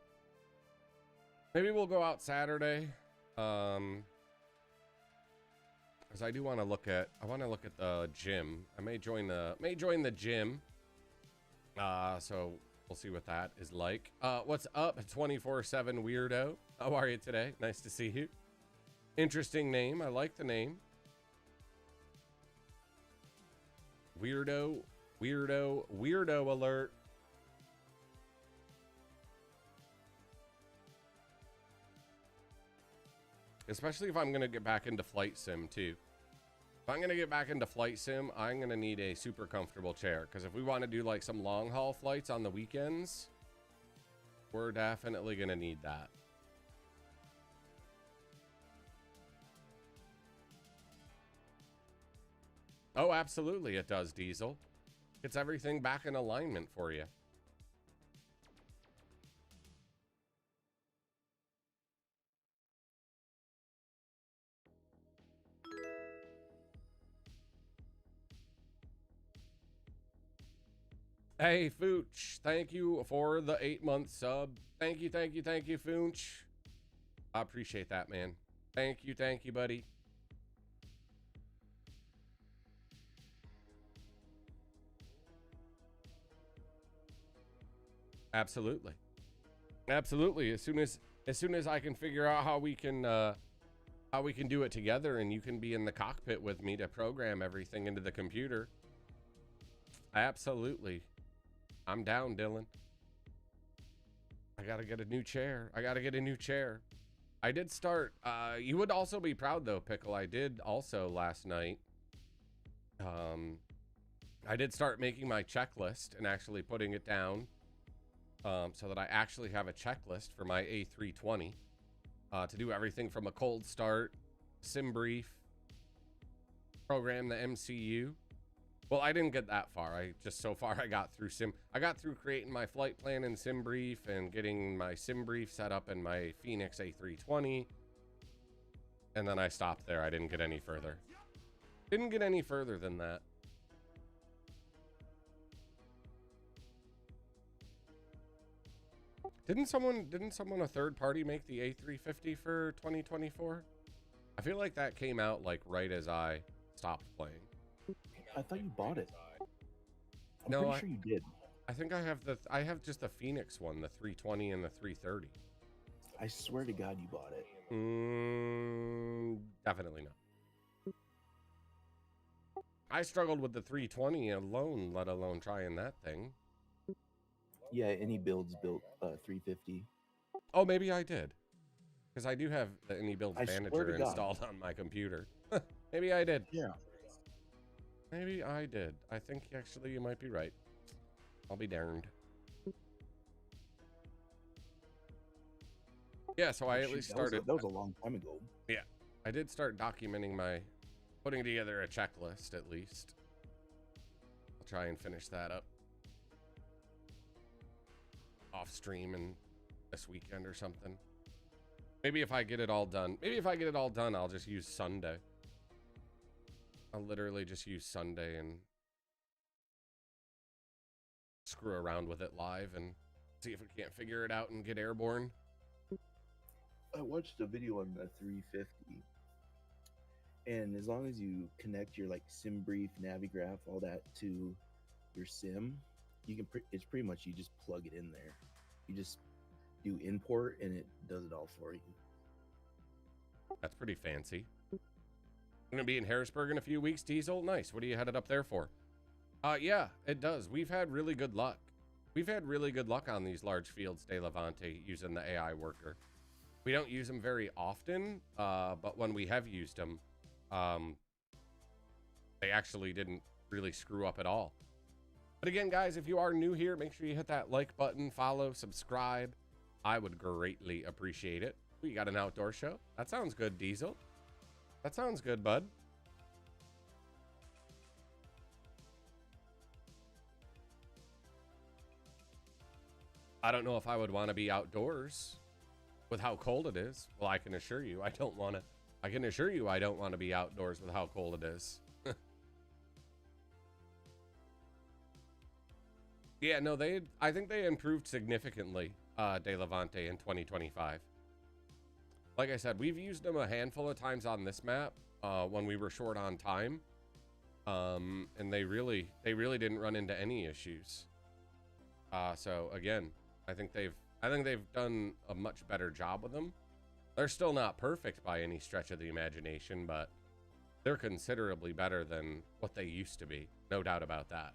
Maybe we'll go out Saturday. Because I do want to look at, the gym. I may join the gym. So we'll see what that is like. What's up, 24/7 weirdo? How are you today? Nice to see you. Interesting name. I like the name. Weirdo alert. Especially if I'm going to get back into flight sim too. If I'm going to get back into flight sim, I'm going to need a super comfortable chair. Because if we want to do like some long haul flights on the weekends, we're definitely going to need that. Oh, absolutely it does, Diesel. It's everything back in alignment for you. Hey, Fooch, thank you for the 8-month sub. Thank you, Fooch. I appreciate that, man. Thank you, buddy. Absolutely. Absolutely. As soon as I can figure out how we can do it together and you can be in the cockpit with me to program everything into the computer. Absolutely. I'm down, Dylan. I gotta get a new chair. I did start, you would also be proud though, Pickle. I did also last night. I did start making my checklist and actually putting it down. So that I actually have a checklist for my A320 to do everything from a cold start, sim brief, program the MCU. Well, I didn't get that far. I got through creating my flight plan in sim brief and getting my sim brief set up in my Phoenix A320. And then I stopped there. I didn't get any further. Didn't get any further than that. Didn't someone a third party make the A350 for 2024? I feel like that came out like right as I stopped playing. I thought you bought it. I'm No, pretty sure you did. I think I have just the Phoenix one, the 320 and the 330. I swear to God you bought it. Definitely not. I struggled with the 320 alone, let alone trying that thing. Yeah, any builds built 350. Oh, maybe I did. Because I do have the Any Builds I swear Manager to God. installed on my computer. Maybe I did. Yeah. Maybe I did. I think actually you might be right. I'll be darned. Yeah, so I at Shoot, least that was a- started. that was a long time ago. Yeah, I did start documenting putting together a checklist at least. I'll try and finish that up off stream and this weekend or something. Maybe if I get it all done. I'll just use Sunday. I'll literally just use Sunday and screw around with it live and see if we can't figure it out and get airborne. I watched a video on the 350, and as long as you connect your like SimBrief, Navigraph, all that to your sim, you can. It's pretty much you just plug it in there. You just do import, and it does it all for you. That's pretty fancy. I'm gonna be in Harrisburg in a few weeks, Diesel. Nice. What are you headed up there for? Yeah, it does. We've had really good luck. We've had really good luck on these large fields de Levante using the AI worker. We don't use them very often, but when we have used them, they actually didn't really screw up at all. But again, guys, if you are new here, make sure you hit that like button, follow, subscribe. I would greatly appreciate it. We got an outdoor show. That sounds good, Diesel. That sounds good, bud. I don't know if I would want to be outdoors with how cold it is. Well, I can assure you I don't want to. I can assure you I don't want to be outdoors with how cold it is. Yeah, no, I think they improved significantly, De Levante in 2025. Like I said, we've used them a handful of times on this map when we were short on time, and they really didn't run into any issues. So again, I think they've done a much better job with them. They're still not perfect by any stretch of the imagination, but they're considerably better than what they used to be. No doubt about that.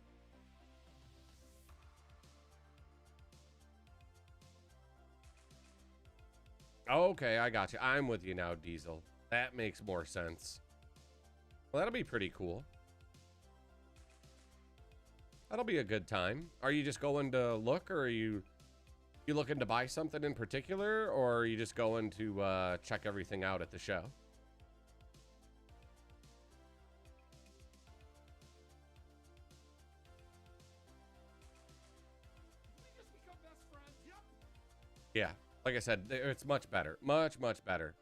Okay, I got you. I'm with you now, Diesel. That makes more sense. Well, that'll be pretty cool. That'll be a good time. Are you just going to look, or are you looking to buy something in particular, or are you just going to check everything out at the show? We just become best friends. Yep. Yeah, like I said, it's much better. Much better,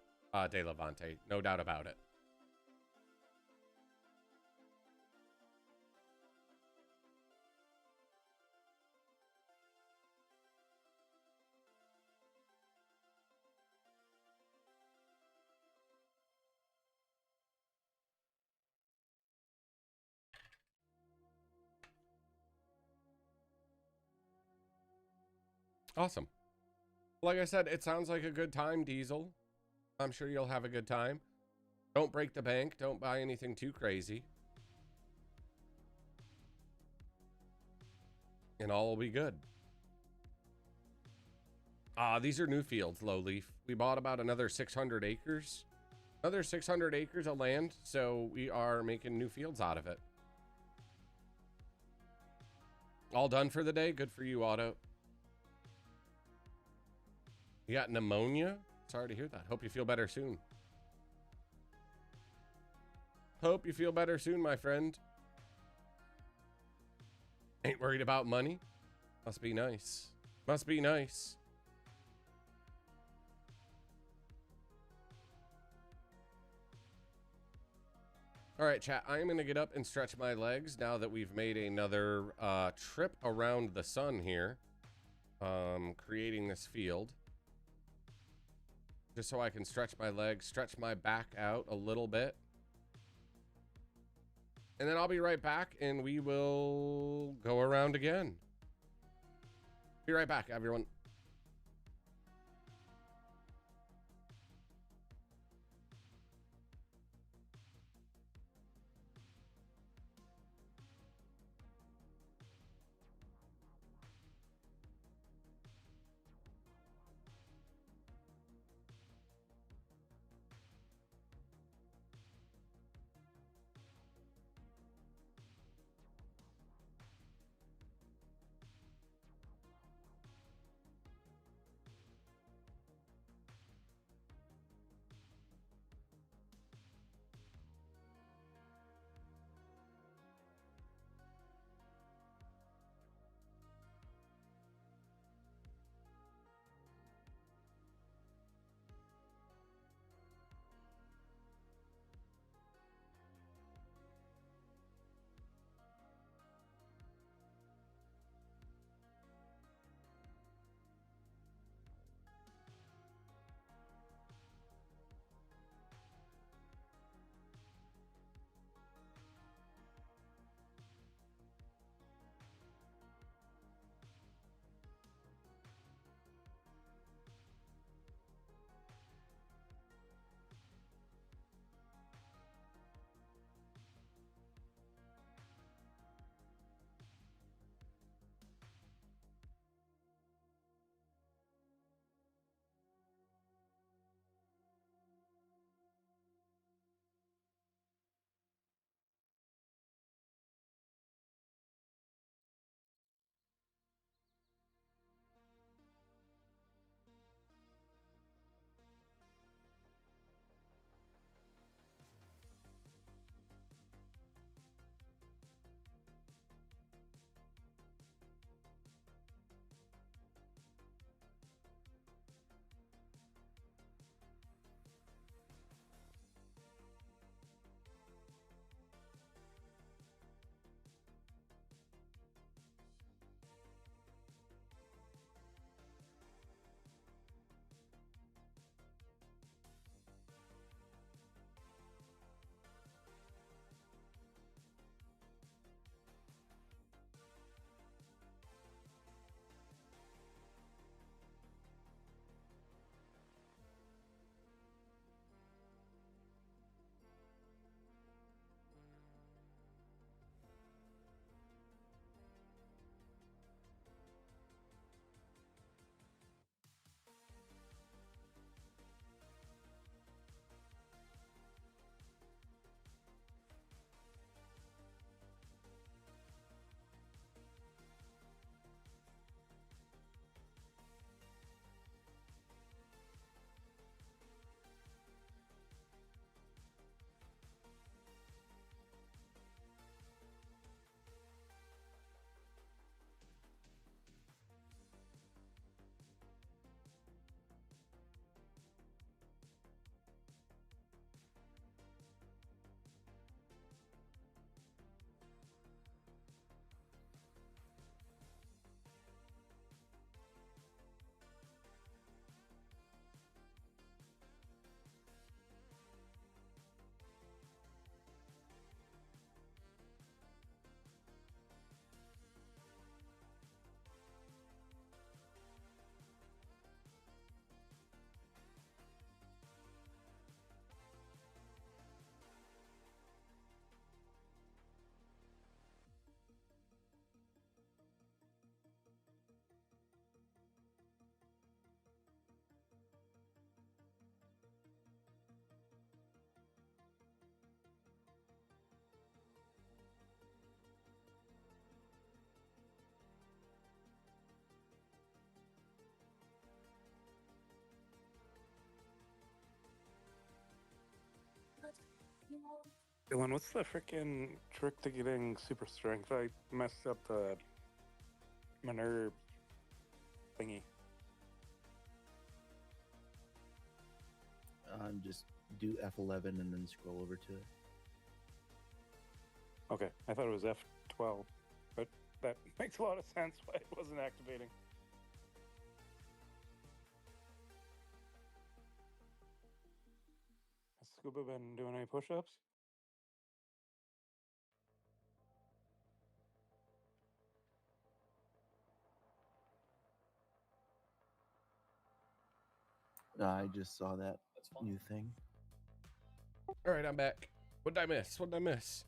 De Levante. No doubt about it. Awesome. Like I said, it sounds like a good time, Diesel. I'm sure you'll have a good time. Don't break the bank. Don't buy anything too crazy. And all will be good. These are new fields, Lowleaf. We bought about another 600 acres. Another 600 acres of land, so we are making new fields out of it. All done for the day? Good for you, Otto. You got pneumonia? Sorry to hear that. Hope you feel better soon. Hope you feel better soon, my friend. Ain't worried about money? Must be nice. Must be nice. All right, chat. I am going to get up and stretch my legs now that we've made another trip around the sun here, creating this field. Just so I can stretch my legs, stretch my back out a little bit. And then I'll be right back and we will go around again. Be right back, everyone. Dylan, what's the freaking trick to getting super strength? I messed up the manure thingy. Just do F11 and then scroll over to it. Okay, I thought it was F12, but that makes a lot of sense why it wasn't activating. Has Scuba been doing any push-ups? I just saw that new thing. All right, I'm back. What did I miss? What did I miss?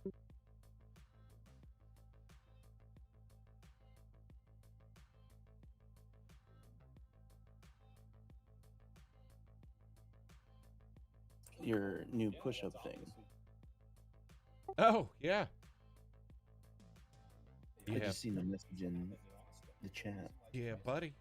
Your new push-up thing. Oh, yeah. I Yeah, just seen the message in the chat. yeah, buddy.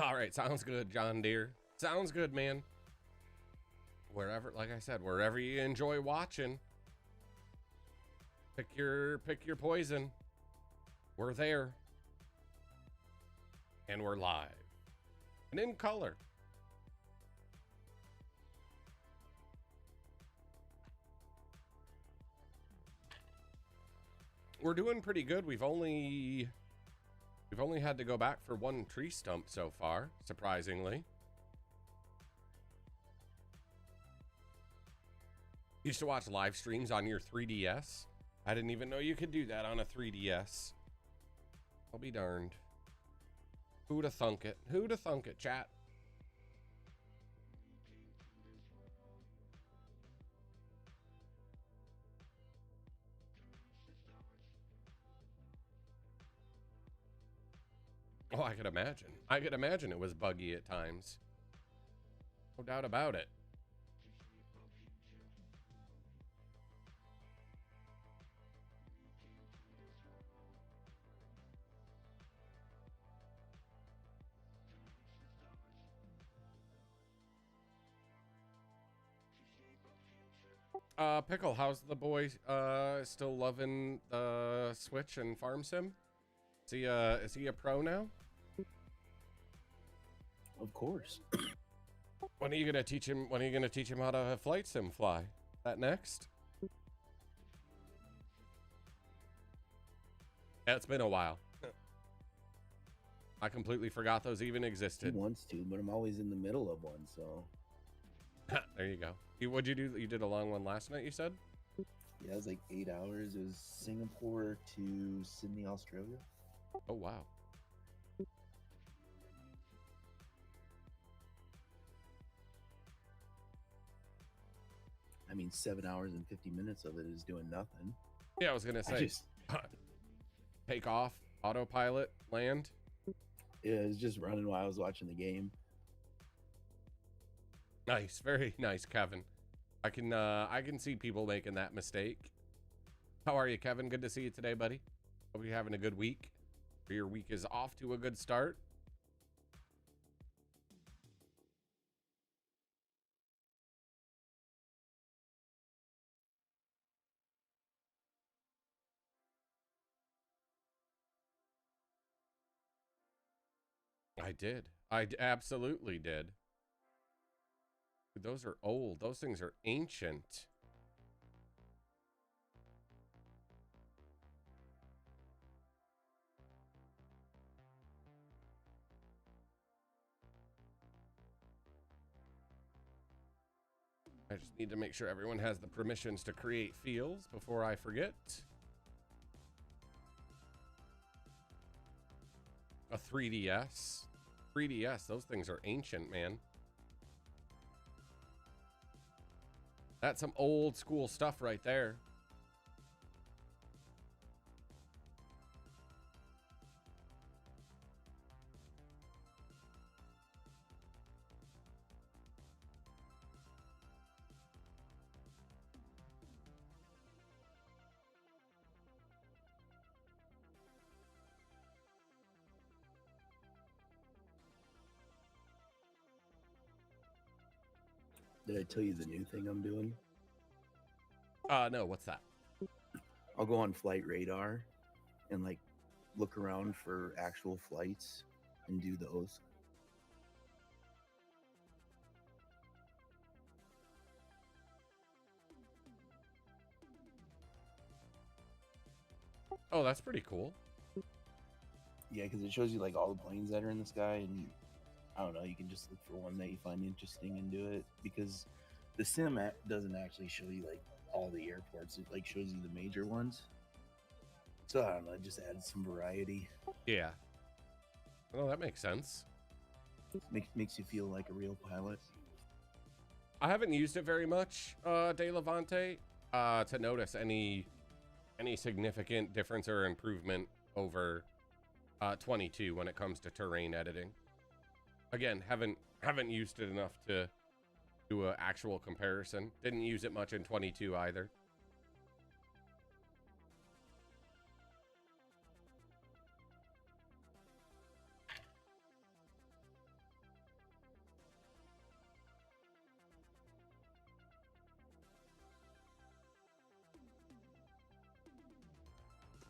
All right, sounds good, John Deere. Sounds good, man. Wherever, like I said, wherever you enjoy watching, pick your poison. We're there. And we're live. And in color. We're doing pretty good. We've only had to go back for one tree stump so far, surprisingly. Used to watch live streams on your 3DS. I didn't even know you could do that on a 3DS. I'll be darned. Who'da thunk it? Who'da thunk it, chat? Oh, I could imagine. I could imagine it was buggy at times. No doubt about it. Pickle, how's the boy still loving the Switch and Farm Sim? Is he a pro now? Of course. When are you gonna teach him how to flight sim fly? That next? Yeah, it's been a while. I completely forgot those even He existed. wants to, but I'm always in the middle of one, so There you go. What'd you do? You did a long one last night, you said? yeah, it was like 8 hours. It was Singapore to Sydney, Australia. Oh, wow. I mean, 7 hours and 50 minutes of it is doing nothing. Yeah, I was gonna I say, just, take off, autopilot, land. yeah, it was just running while I was watching the game. Nice, very nice, Kevin. I can see people making that mistake. How are you, Kevin? Good to see you today, buddy. Hope you're having a good week. Or your week is off to a good start. I did. Absolutely did. Dude, those are old. Those things are ancient. I just need to make sure everyone has the permissions to create fields before I forget. A 3DS. 3DS, those things are ancient, man. That's some old school stuff right there. Did I tell you the new thing I'm doing? No, what's that? I'll go on Flight Radar and like look around for actual flights and do those. Oh, that's pretty cool. Yeah, because it shows you like all the planes that are in the sky, and I don't know, you can just look for one that you find interesting and do it. Because the sim app doesn't actually show you like all the airports; it like shows you the major ones. So I don't know, it just adds some variety. Yeah. Well, that makes sense. Makes you feel like a real pilot. I haven't used it very much, De Levante, to notice any significant difference or improvement over 22 when it comes to terrain editing. Again, haven't used it enough to do an actual comparison. Didn't use it much in 22 either.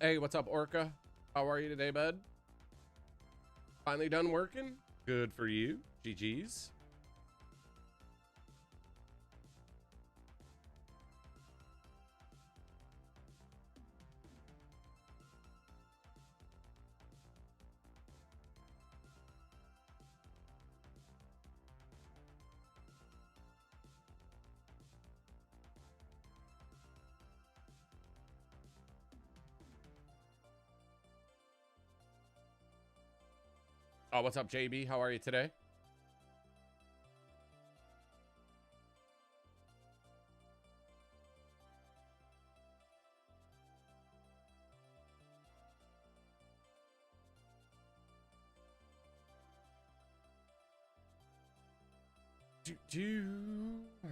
Hey, what's up, Orca? How are you today, bud? Finally done working? Good for you. GG's. Oh, what's up, JB? How are you today?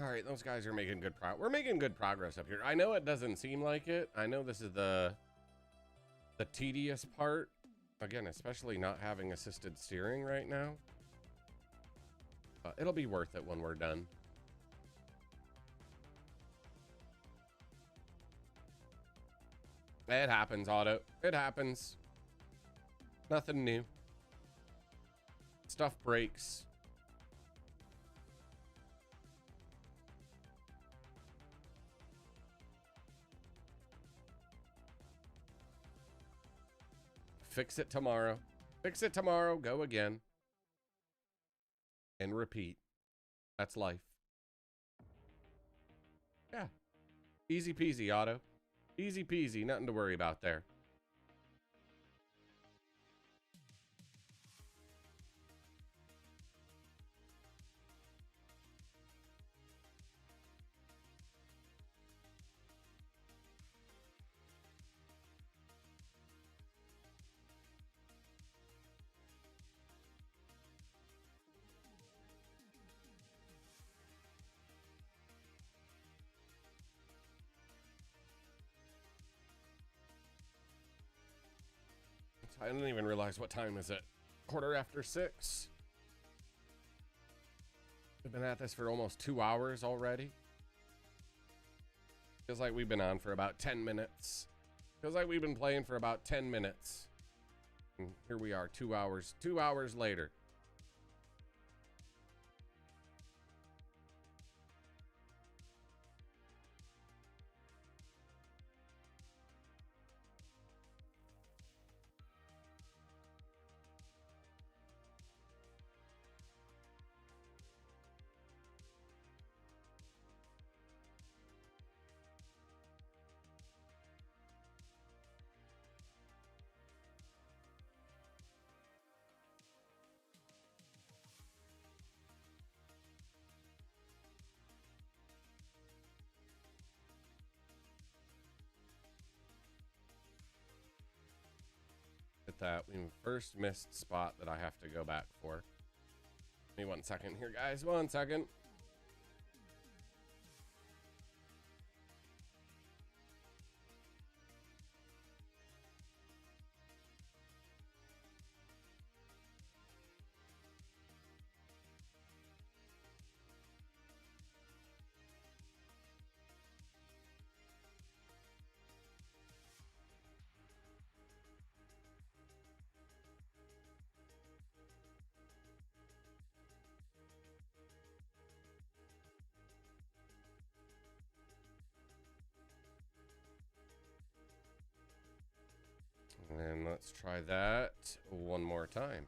All right, those guys are making good progress. We're making good progress up here. I know it doesn't seem like it. I know this is the tedious part. Again, especially not having assisted steering right now. It'll be worth it when we're done. It happens, Otto. It happens. Nothing new. Stuff breaks. Fix it tomorrow. Fix it tomorrow. Go again. And repeat. That's life. Yeah. Easy peasy, Otto. Easy peasy. Nothing to worry about there. I didn't even realize what time is it. 6:15. We've been at this for almost 2 hours already. Feels like we've been on for about 10 minutes. Feels like we've been playing for about 10 minutes. And here we are, 2 hours. 2 hours later. At that, we first missed spot that I have to go back for. Give me 1 second here, guys. 1 second. Let's try that one more time.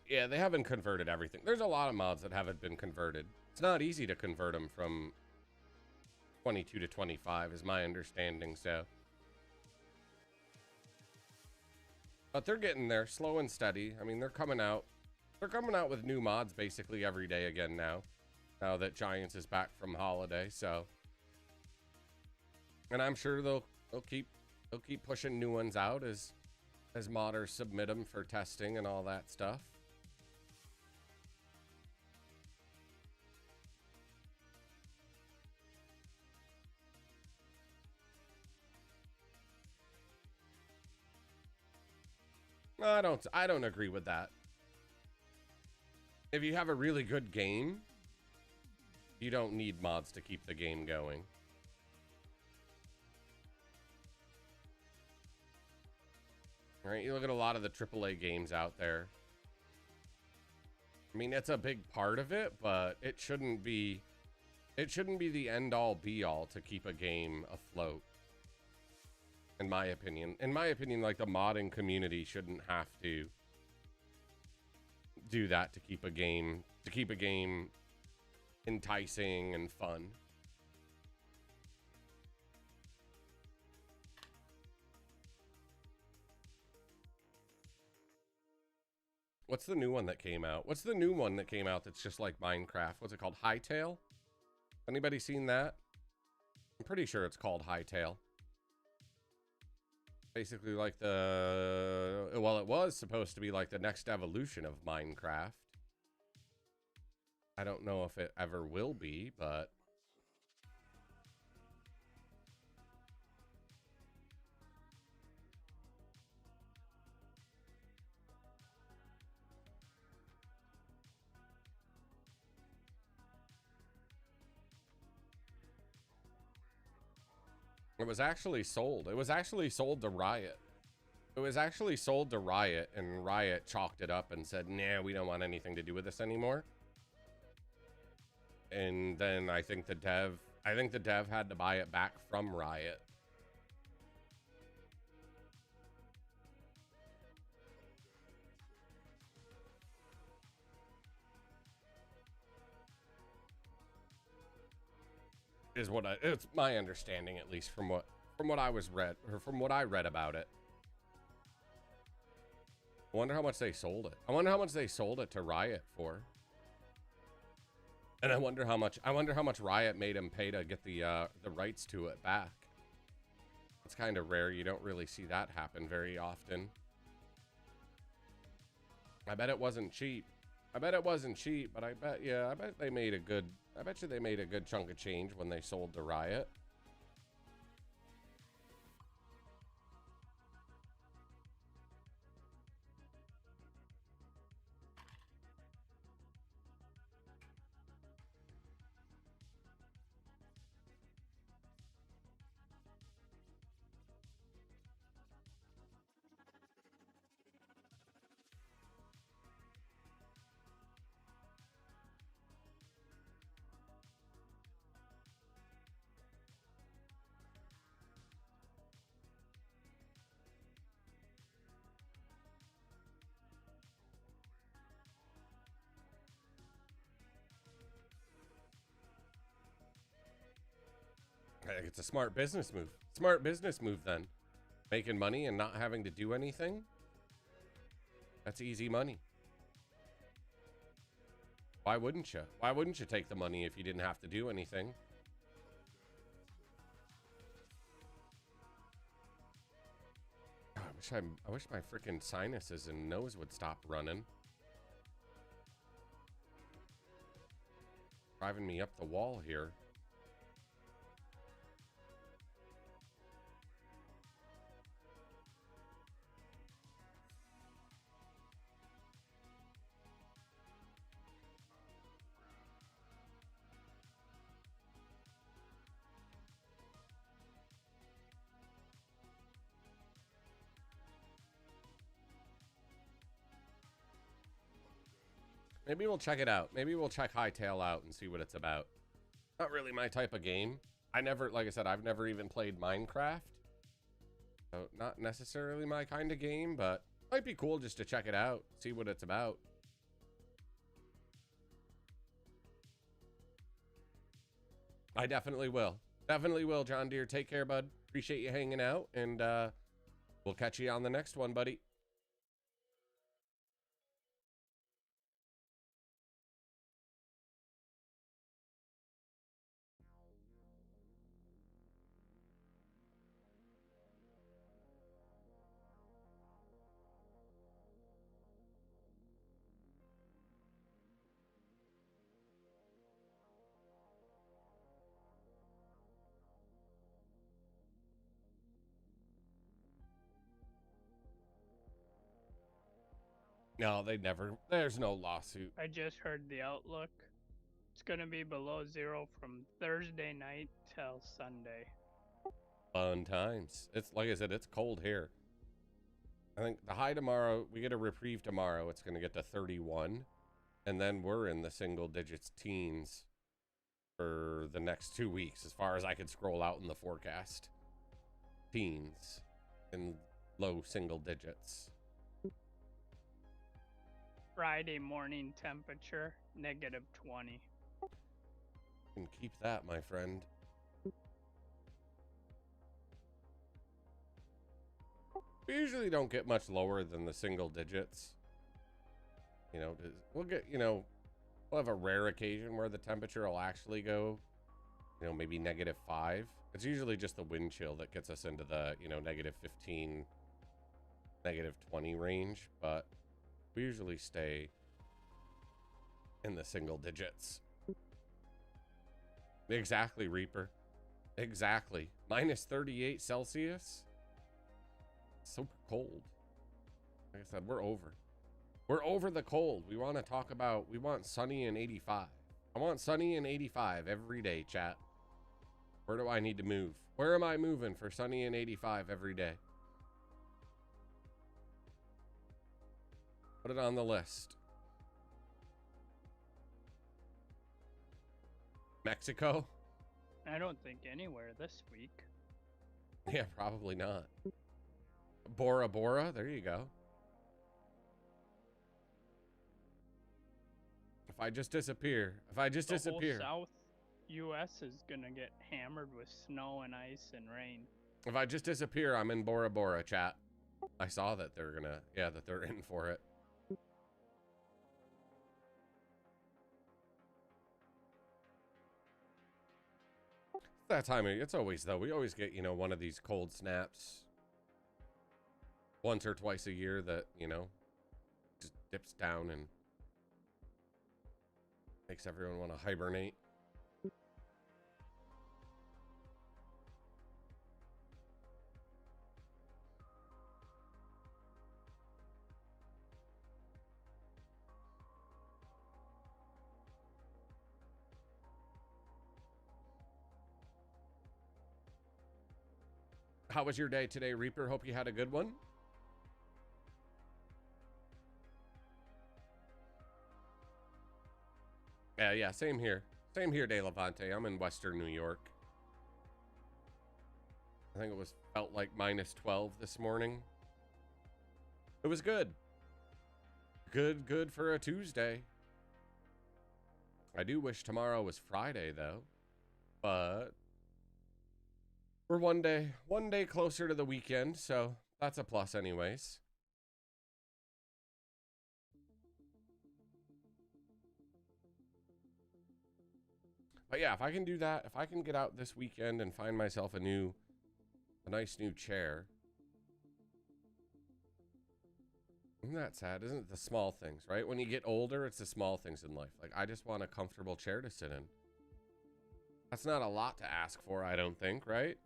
Yeah, they haven't converted everything. There's a lot of mods that haven't been converted. It's not easy to convert them from 22 to 25 is my understanding, so. But they're getting there, slow and steady. I mean, they're coming out. They're coming out with new mods basically every day again now. Now that Giants is back from holiday, so. And I'm sure they'll keep pushing new ones out as modders submit them for testing and all that stuff. I don't agree with that. If you have a really good game, you don't need mods to keep the game going. Right? You look at a lot of the AAA games out there. I mean, it's a big part of it, but it shouldn't be the end all be all to keep a game afloat. In my opinion, like the modding community shouldn't have to do that to keep a game enticing and fun. What's the new one that came out? What's the new one that came out that's just like Minecraft? What's it called? Hightail? Anybody seen that? I'm pretty sure it's called Hightail. Basically like it was supposed to be like the next evolution of Minecraft. I don't know if it ever will be, but it was actually sold. It was actually sold to Riot. It was actually sold to Riot, and Riot chalked it up and said, nah, we don't want anything to do with this anymore. And then I think the dev had to buy it back from Riot. It's my understanding, at least from what I read about it. I wonder how much they sold it. I wonder how much they sold it to Riot for. And I wonder how much Riot made him pay to get the rights to it back. It's kind of rare. You don't really see that happen very often. I bet it wasn't cheap. But I bet they made a good chunk of change when they sold to Riot. I think it's a smart business move. Smart business move then. Making money and not having to do anything. That's easy money. Why wouldn't you? Why wouldn't you take the money if you didn't have to do anything? I wish my freaking sinuses and nose would stop running. Driving me up the wall here. Maybe we'll check it out. Maybe we'll check Hightail out and see what it's about. Not really my type of game. I never, like I said, I've never even played Minecraft. So not necessarily my kind of game, but might be cool just to check it out, see what it's about. I definitely will. Definitely will, John Deere. Take care, bud. Appreciate you hanging out, and we'll catch you on the next one, buddy. No, they never. There's no lawsuit. I just heard the outlook. It's gonna be below 0 from Thursday night till Sunday. Fun times. It's like I said, it's cold here. I think the high tomorrow, we get a reprieve tomorrow. It's going to get to 31. And then we're in the single digits teens for the next 2 weeks, as far as I could scroll out in the forecast. Teens in low single digits. Friday morning temperature, -20. You can keep that, my friend. We usually don't get much lower than the single digits. You know, we'll get, you know, we'll have a rare occasion where the temperature will actually go, you know, maybe -5. It's usually just the wind chill that gets us into the, you know, -15, -20 range, but we usually stay in the single digits. Exactly, Reaper. Exactly. -38 Celsius. Super cold. Like I said, we're over the cold. We want to talk about, we want sunny and 85. I want sunny and 85 every day, chat. Where do I need to move? Where am I moving for sunny and 85 every day? Put it on the list. Mexico? I don't think anywhere this week. Yeah, probably not. Bora Bora, there you go. If I just disappear, The whole South U.S. is gonna get hammered with snow and ice and rain. If I just disappear, I'm in Bora Bora, chat. I saw that they're gonna, yeah, that they're in for it. It's that time of, it's always though, we always get, you know, one of these cold snaps once or twice a year that, you know, just dips down and makes everyone want to hibernate. How was your day today, Reaper? Hope you had a good one. Yeah, same here. Same here, De Levante. I'm in Western New York. I think it felt like -12 this morning. It was good. Good for a Tuesday. I do wish tomorrow was Friday, though. But we're one day closer to the weekend, so that's a plus anyways. But yeah, if I can do that, if I can get out this weekend and find myself a nice new chair. Isn't that sad? Isn't it the small things, right? When you get older, it's the small things in life. Like, I just want a comfortable chair to sit in. That's not a lot to ask for, I don't think, right?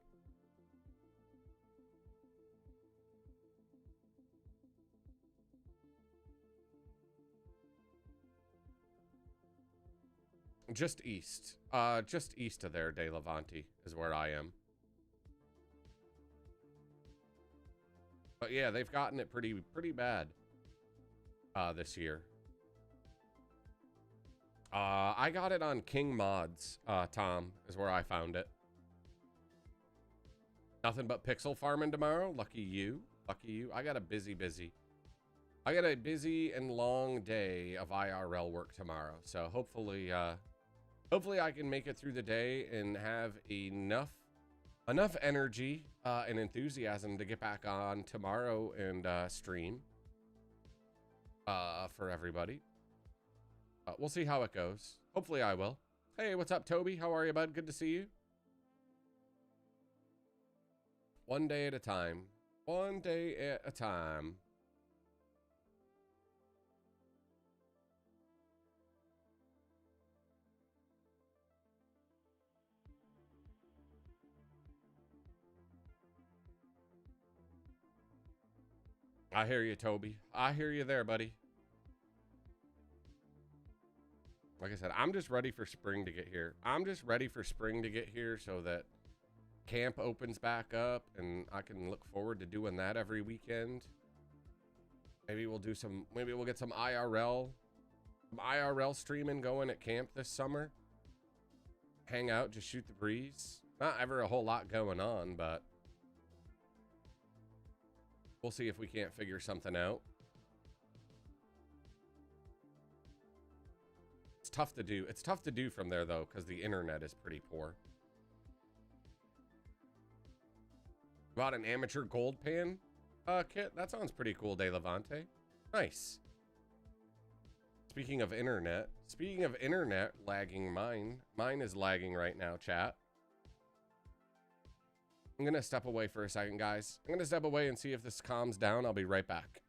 Just east of there, De Levante is where I am. But yeah, they've gotten it pretty bad this year. I got it on King Mods, Tom, is where I found it. Nothing but pixel farming tomorrow. Lucky you. Lucky you. I got a busy and long day of IRL work tomorrow. So hopefully I can make it through the day and have enough energy and enthusiasm to get back on tomorrow and stream for everybody. We'll see how it goes. Hopefully I will. Hey, what's up, Toby? How are you, bud? Good to see you. One day at a time. One day at a time. I hear you, Toby. I hear you there, buddy. Like I said, I'm just ready for spring to get here. I'm just ready for spring to get here so that camp opens back up and I can look forward to doing that every weekend. Maybe we'll get some IRL streaming going at camp this summer. Hang out, just shoot the breeze. Not ever a whole lot going on, but we'll see if we can't figure something out. It's tough to do. It's tough to do from there, though, because the internet is pretty poor. Bought an amateur gold pan kit? That sounds pretty cool, De Levante. Nice. Speaking of internet lagging, mine is lagging right now, chat. I'm going to step away for a second, guys. I'm going to step away and see if this calms down. I'll be right back.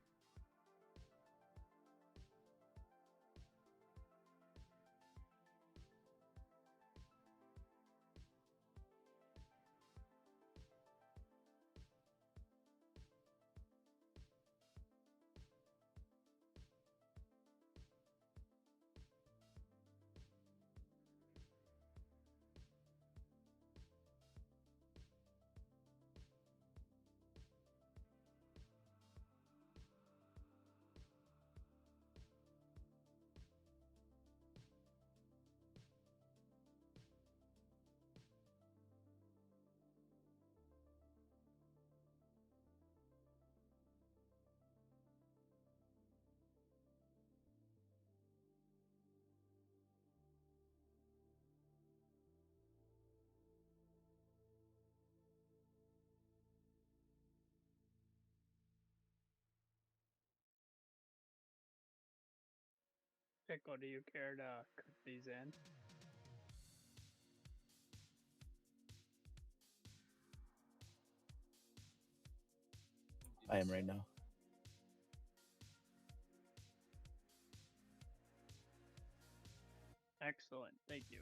Pickle, do you care to cook these in? I am right now. Excellent, thank you.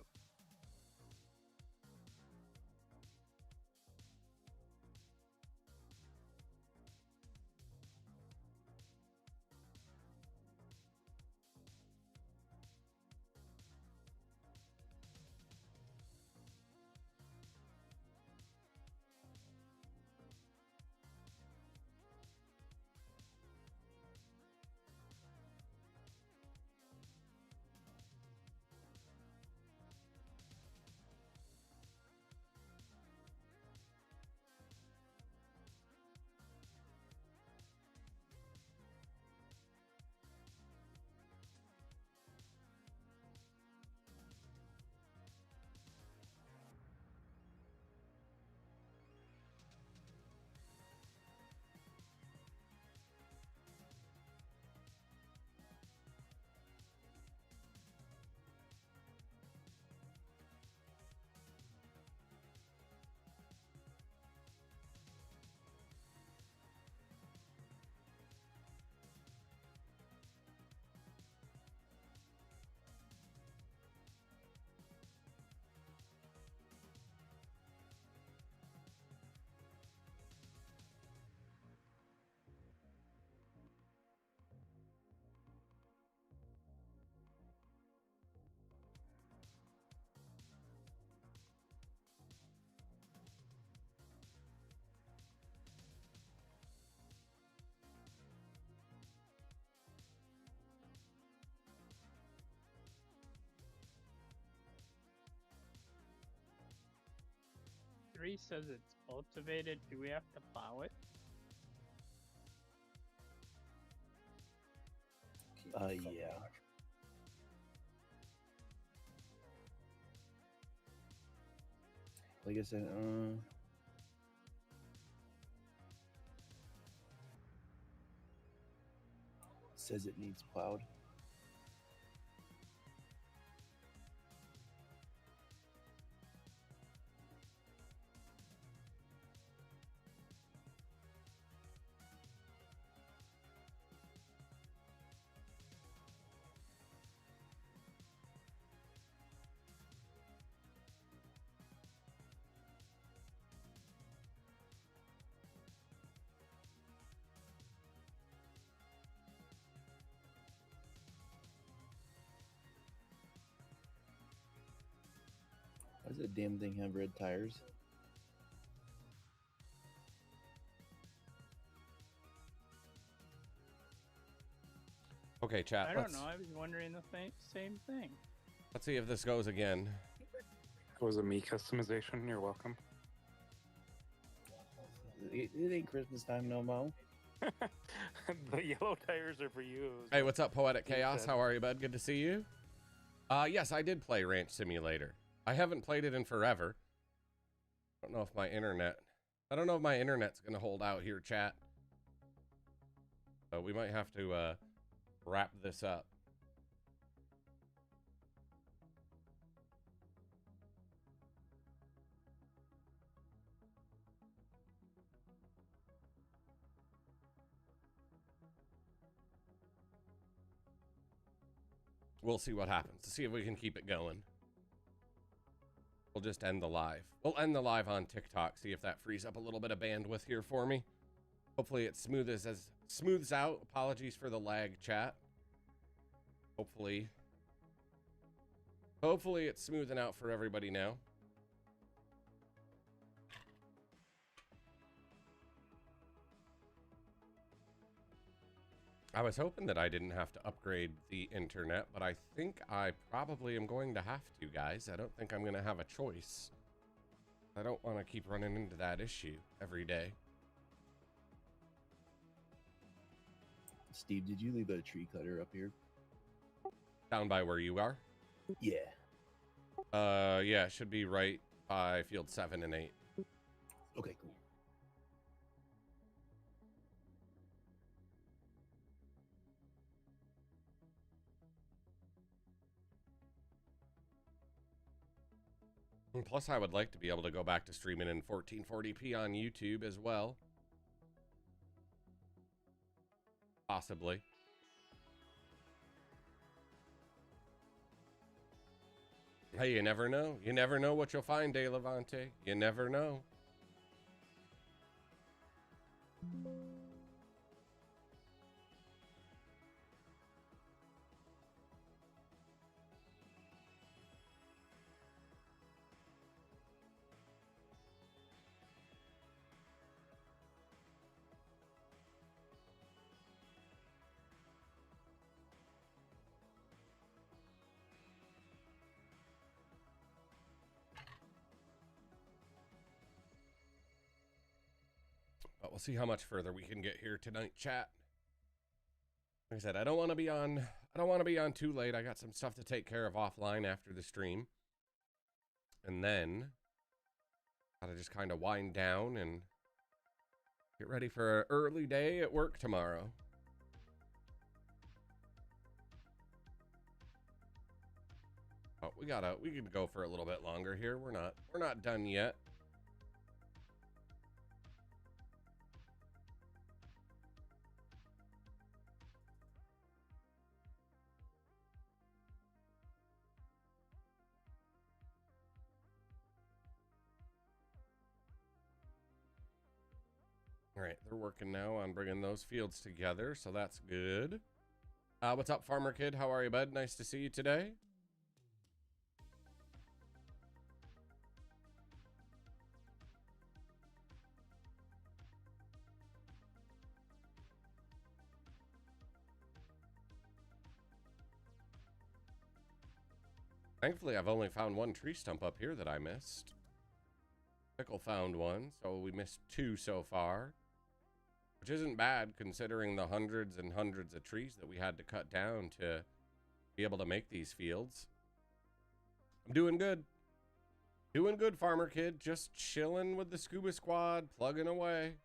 3 says it's cultivated. Do we have to plow it? Yeah. Like I said, says it needs plowed. Why does that damn thing have red tires? Okay, chat. I don't know. I was wondering the same thing. Let's see if this goes again. It was a me customization. You're welcome. It ain't Christmas time no more. The yellow tires are for you. Hey, what's up, Poetic You Chaos? said. How are you, bud? Good to see you. Yes, I did play Ranch Simulator. I haven't played it in forever. I don't know if my internet's gonna hold out here, chat. So we might have to wrap this up. We'll see what happens to see if we can keep it going. We'll just end the live. We'll end the live on TikTok. See if that frees up a little bit of bandwidth here for me. Hopefully it smooths out. Apologies for the lag, chat. Hopefully it's smoothing out for everybody now. I was hoping that I didn't have to upgrade the internet, but I think I probably am going to have to, guys. I don't think I'm going to have a choice. I don't want to keep running into that issue every day. Steve, did you leave a tree cutter up here? Down by where you are? Yeah. Yeah, it should be right by field 7 and 8. Okay, cool. And plus, I would like to be able to go back to streaming in 1440p on YouTube as well. Possibly. Hey, you never know. You never know what you'll find, De Levante. You never know. But we'll see how much further we can get here tonight, chat. Like I said, I don't want to be on too late. I got some stuff to take care of offline after the stream. And then gotta just kind of wind down and get ready for an early day at work tomorrow. Oh, we can go for a little bit longer here. We're not done yet. All right, they're working now on bringing those fields together, so that's good. What's up, Farmer Kid? How are you, bud? Nice to see you today. Thankfully, I've only found one tree stump up here that I missed. Pickle found one, so we missed 2 so far, which isn't bad considering the hundreds and hundreds of trees that we had to cut down to be able to make these fields. I'm doing good. Doing good, farmer kid. Just chilling with the scuba squad, plugging away.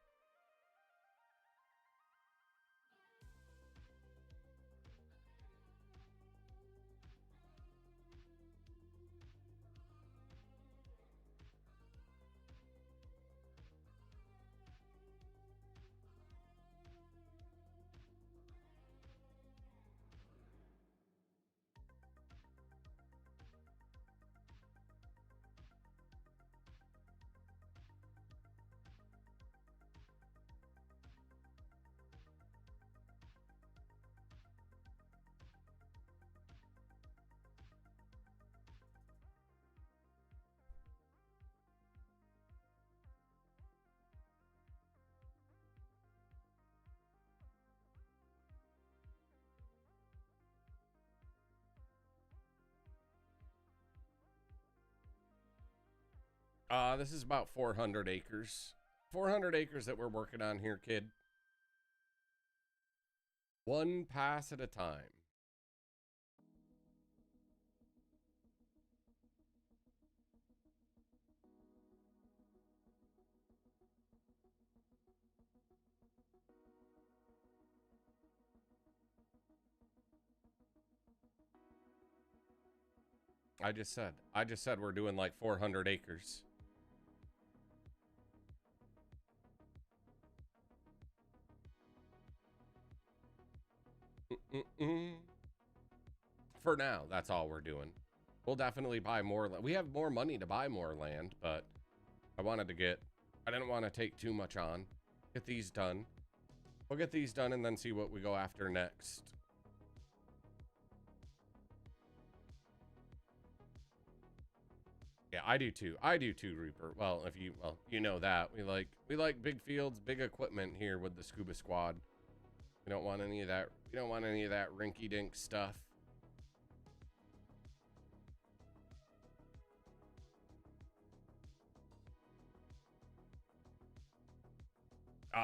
This is about 400 acres. 400 acres that we're working on here, kid. One pass at a time. I just said we're doing like 400 acres. For now, that's all we're doing. We'll definitely buy more. We have more money to buy more land, but I didn't want to take too much on. Get these done. We'll get these done and then see what we go after next. Yeah, I do too. I do too, Reaper. Well, you know that. We like big fields, big equipment here with the scuba squad. We don't want any of that. We don't want any of that rinky-dink stuff.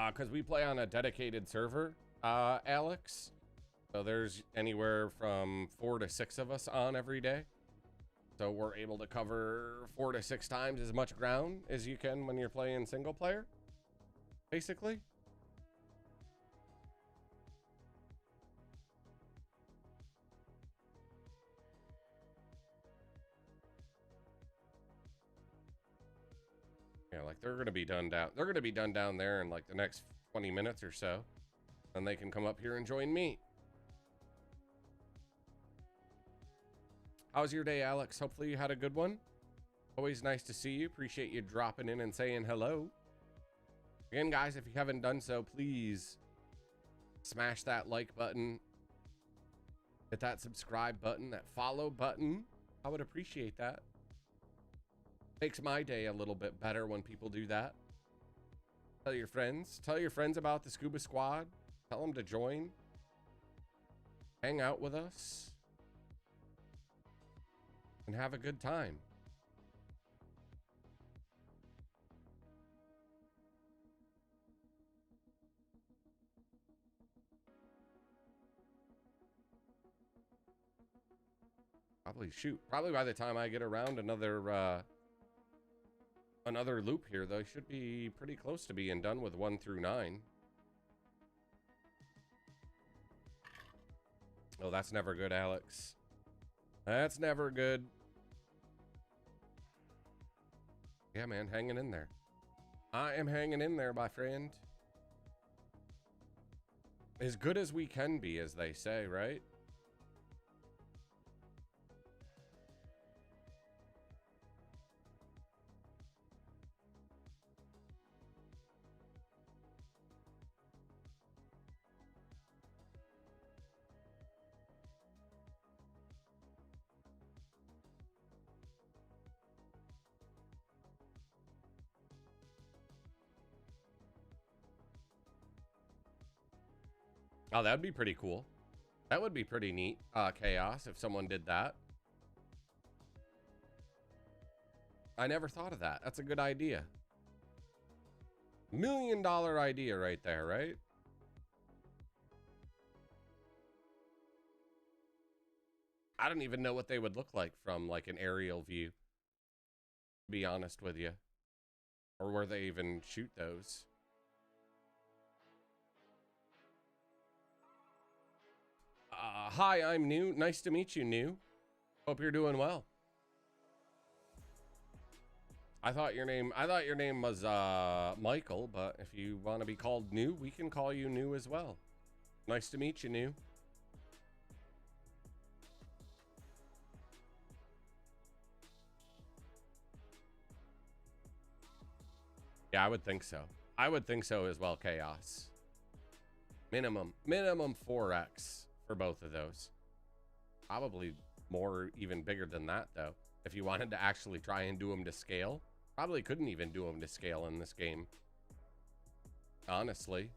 Because we play on a dedicated server, Alex. So there's anywhere from 4 to 6 of us on every day. So we're able to cover 4 to 6 times as much ground as you can when you're playing single player, basically. Yeah, like they're gonna be done down there in like the next 20 minutes or so. Then they can come up here and join me. How's your day, Alex? Hopefully you had a good one. Always nice to see you. Appreciate you dropping in and saying hello. Again, guys, if you haven't done so, please smash that like button. Hit that subscribe button, that follow button. I would appreciate that. Makes my day a little bit better when people do that. Tell your friends. Tell your friends about the Scuba Squad. Tell them to join. Hang out with us. And have a good time. Probably by the time I get around another loop here, though, I should be pretty close to being done with 1 through 9. Oh, that's never good, Alex. That's never good. Yeah, man, hanging in there. I am hanging in there, my friend. As good as we can be, as they say, right? Oh, that'd be pretty cool. That would be pretty neat, Chaos, if someone did that. I never thought of that. That's a good idea. $1 million idea right there, right? I don't even know what they would look like from like an aerial view, to be honest with you. Or where they even shoot those. Hi, I'm New. Nice to meet you, New. Hope you're doing well. I thought your name was Michael, but if you want to be called New, we can call you New as well. Nice to meet you, New. Yeah, I would think so. I would think so as well, Chaos. Minimum 4x for both of those. Probably more, even bigger than that, though. If you wanted to actually try and do them to scale, probably couldn't even do them to scale in this game. Honestly.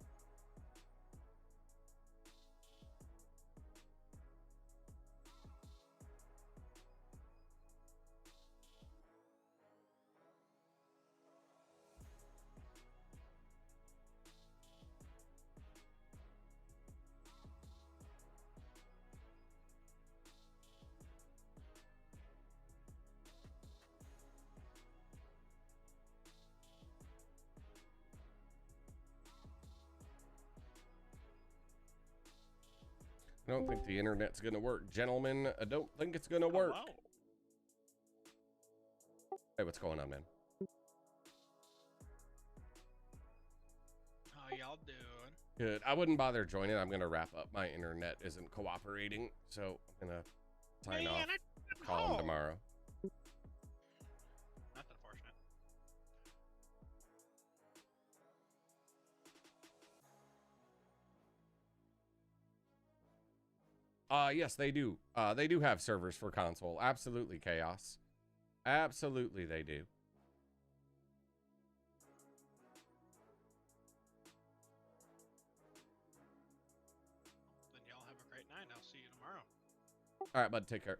I don't think the internet's gonna work. Gentlemen, I don't think it's gonna work. Hello. Hey, what's going on, man? How y'all doing? Good. I wouldn't bother joining. I'm gonna wrap up. My internet isn't cooperating, so I'm gonna sign off. Call him tomorrow. That's unfortunate. Yes, they do. They do have servers for console. Absolutely, Chaos. Absolutely, they do. Then y'all have a great night. I'll see you tomorrow. All right, bud. Take care.